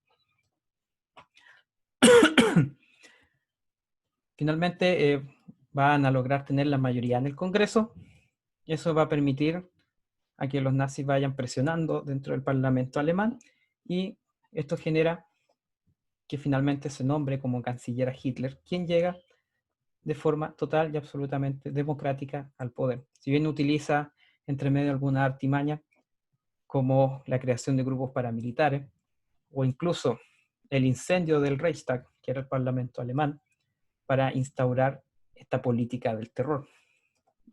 Finalmente, van a lograr tener la mayoría en el Congreso, y eso va a permitir a que los nazis vayan presionando dentro del Parlamento alemán, y esto genera que finalmente se nombre como canciller a Hitler, quien llega de forma total y absolutamente democrática al poder. Si bien utiliza entre medio alguna artimaña, como la creación de grupos paramilitares, o incluso el incendio del Reichstag, que era el Parlamento alemán, para instaurar esta política del terror.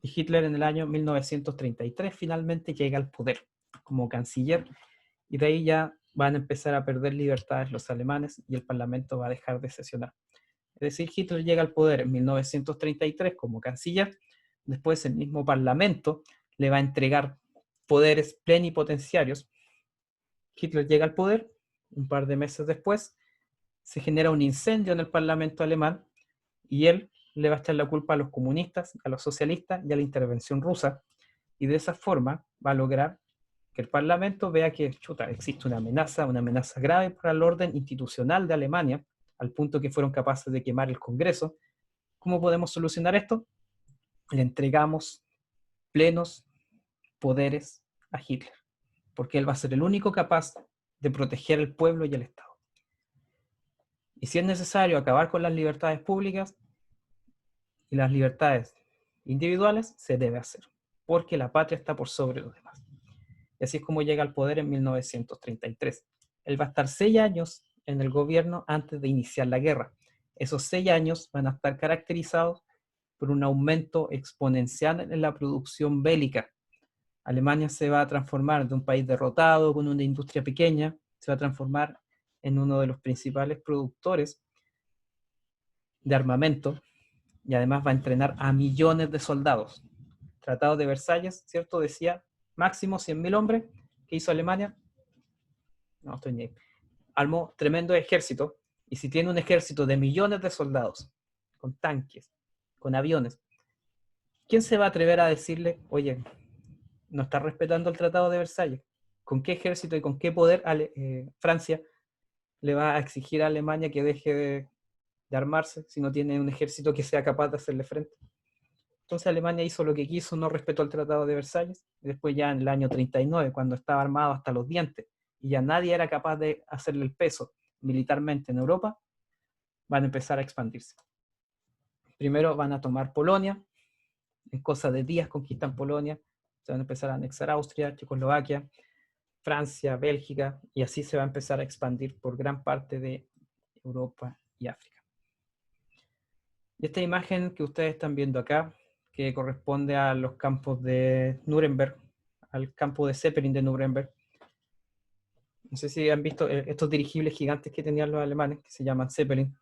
Y Hitler en el año 1933 finalmente llega al poder como canciller, y de ahí ya van a empezar a perder libertades los alemanes y el Parlamento va a dejar de sesionar. Es decir, Hitler llega al poder en 1933 como canciller, después el mismo Parlamento le va a entregar poderes plenipotenciarios. Hitler llega al poder, un par de meses después se genera un incendio en el Parlamento alemán y él le va a echar la culpa a los comunistas, a los socialistas y a la intervención rusa, y de esa forma va a lograr que el Parlamento vea que existe una amenaza grave para el orden institucional de Alemania, al punto que fueron capaces de quemar el Congreso. ¿Cómo podemos solucionar esto? Le entregamos plenos poderes a Hitler, porque él va a ser el único capaz de proteger al pueblo y al Estado. Y si es necesario acabar con las libertades públicas y las libertades individuales, se debe hacer, porque la patria está por sobre los demás. Y así es como llega al poder en 1933. Él va a estar 6 años en el gobierno antes de iniciar la guerra. Esos 6 años van a estar caracterizados por un aumento exponencial en la producción bélica. Alemania se va a transformar de un país derrotado, con una industria pequeña, se va a transformar en uno de los principales productores de armamento, y además va a entrenar a millones de soldados. Tratado de Versalles, ¿cierto? Decía máximo 100.000 hombres. ¿Qué hizo Alemania? No, estoy ni ahí. Armó tremendo ejército, y si tiene un ejército de millones de soldados, con tanques, con aviones, ¿quién se va a atrever a decirle, oye, no está respetando el Tratado de Versalles? ¿Con qué ejército y con qué poder Francia le va a exigir a Alemania que deje de armarse si no tiene un ejército que sea capaz de hacerle frente? Entonces Alemania hizo lo que quiso, no respetó el Tratado de Versalles, y después ya en el año 39, cuando estaba armado hasta los dientes, y ya nadie era capaz de hacerle el peso militarmente en Europa, van a empezar a expandirse. Primero van a tomar Polonia, en cosa de días conquistan Polonia, se van a empezar a anexar Austria, Checoslovaquia, Francia, Bélgica, y así se va a empezar a expandir por gran parte de Europa y África. Y esta imagen que ustedes están viendo acá, que corresponde a los campos de Nuremberg, al campo de Zeppelin de Nuremberg. No sé si han visto estos dirigibles gigantes que tenían los alemanes, que se llaman Zeppelin.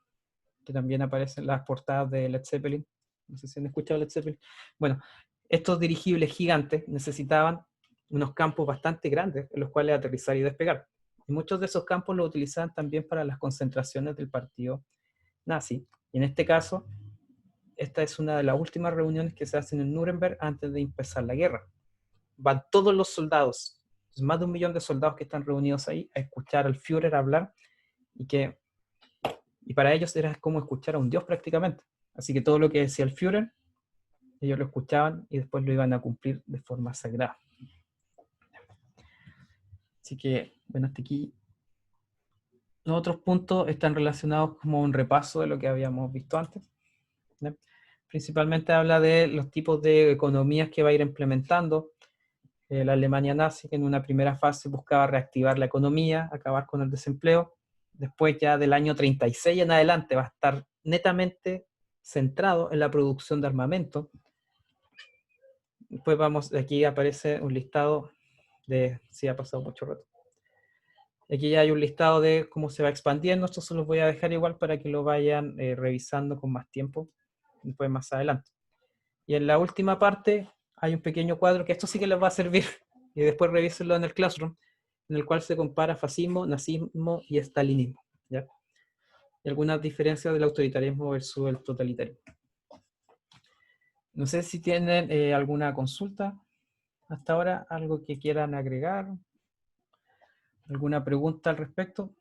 que también aparecen en las portadas de Led Zeppelin. No sé si han escuchado Led Zeppelin. Bueno, estos dirigibles gigantes necesitaban unos campos bastante grandes en los cuales aterrizar y despegar. Y muchos de esos campos los utilizaban también para las concentraciones del partido nazi. Y en este caso, esta es una de las últimas reuniones que se hacen en Nuremberg antes de empezar la guerra. Van todos los soldados, más de 1 millón de soldados que están reunidos ahí, a escuchar al Führer hablar, y para ellos era como escuchar a un dios prácticamente. Así que todo lo que decía el Führer, ellos lo escuchaban y después lo iban a cumplir de forma sagrada. Así que, bueno, hasta aquí. Los otros puntos están relacionados como un repaso de lo que habíamos visto antes, ¿no? Principalmente habla de los tipos de economías que va a ir implementando la Alemania nazi, que en una primera fase buscaba reactivar la economía, acabar con el desempleo. Después ya del año 36 en adelante va a estar netamente centrado en la producción de armamento. Después vamos, aquí aparece un listado de, sí, ha pasado mucho rato. Aquí ya hay un listado de cómo se va expandiendo. Esto se los voy a dejar igual para que lo vayan revisando con más tiempo, después más adelante. Y en la última parte hay un pequeño cuadro que esto sí que les va a servir, y después revísenlo en el Classroom, en el cual se compara fascismo, nazismo y estalinismo, ¿ya? Y algunas diferencias del autoritarismo versus el totalitarismo. No sé si tienen alguna consulta hasta ahora, algo que quieran agregar, alguna pregunta al respecto.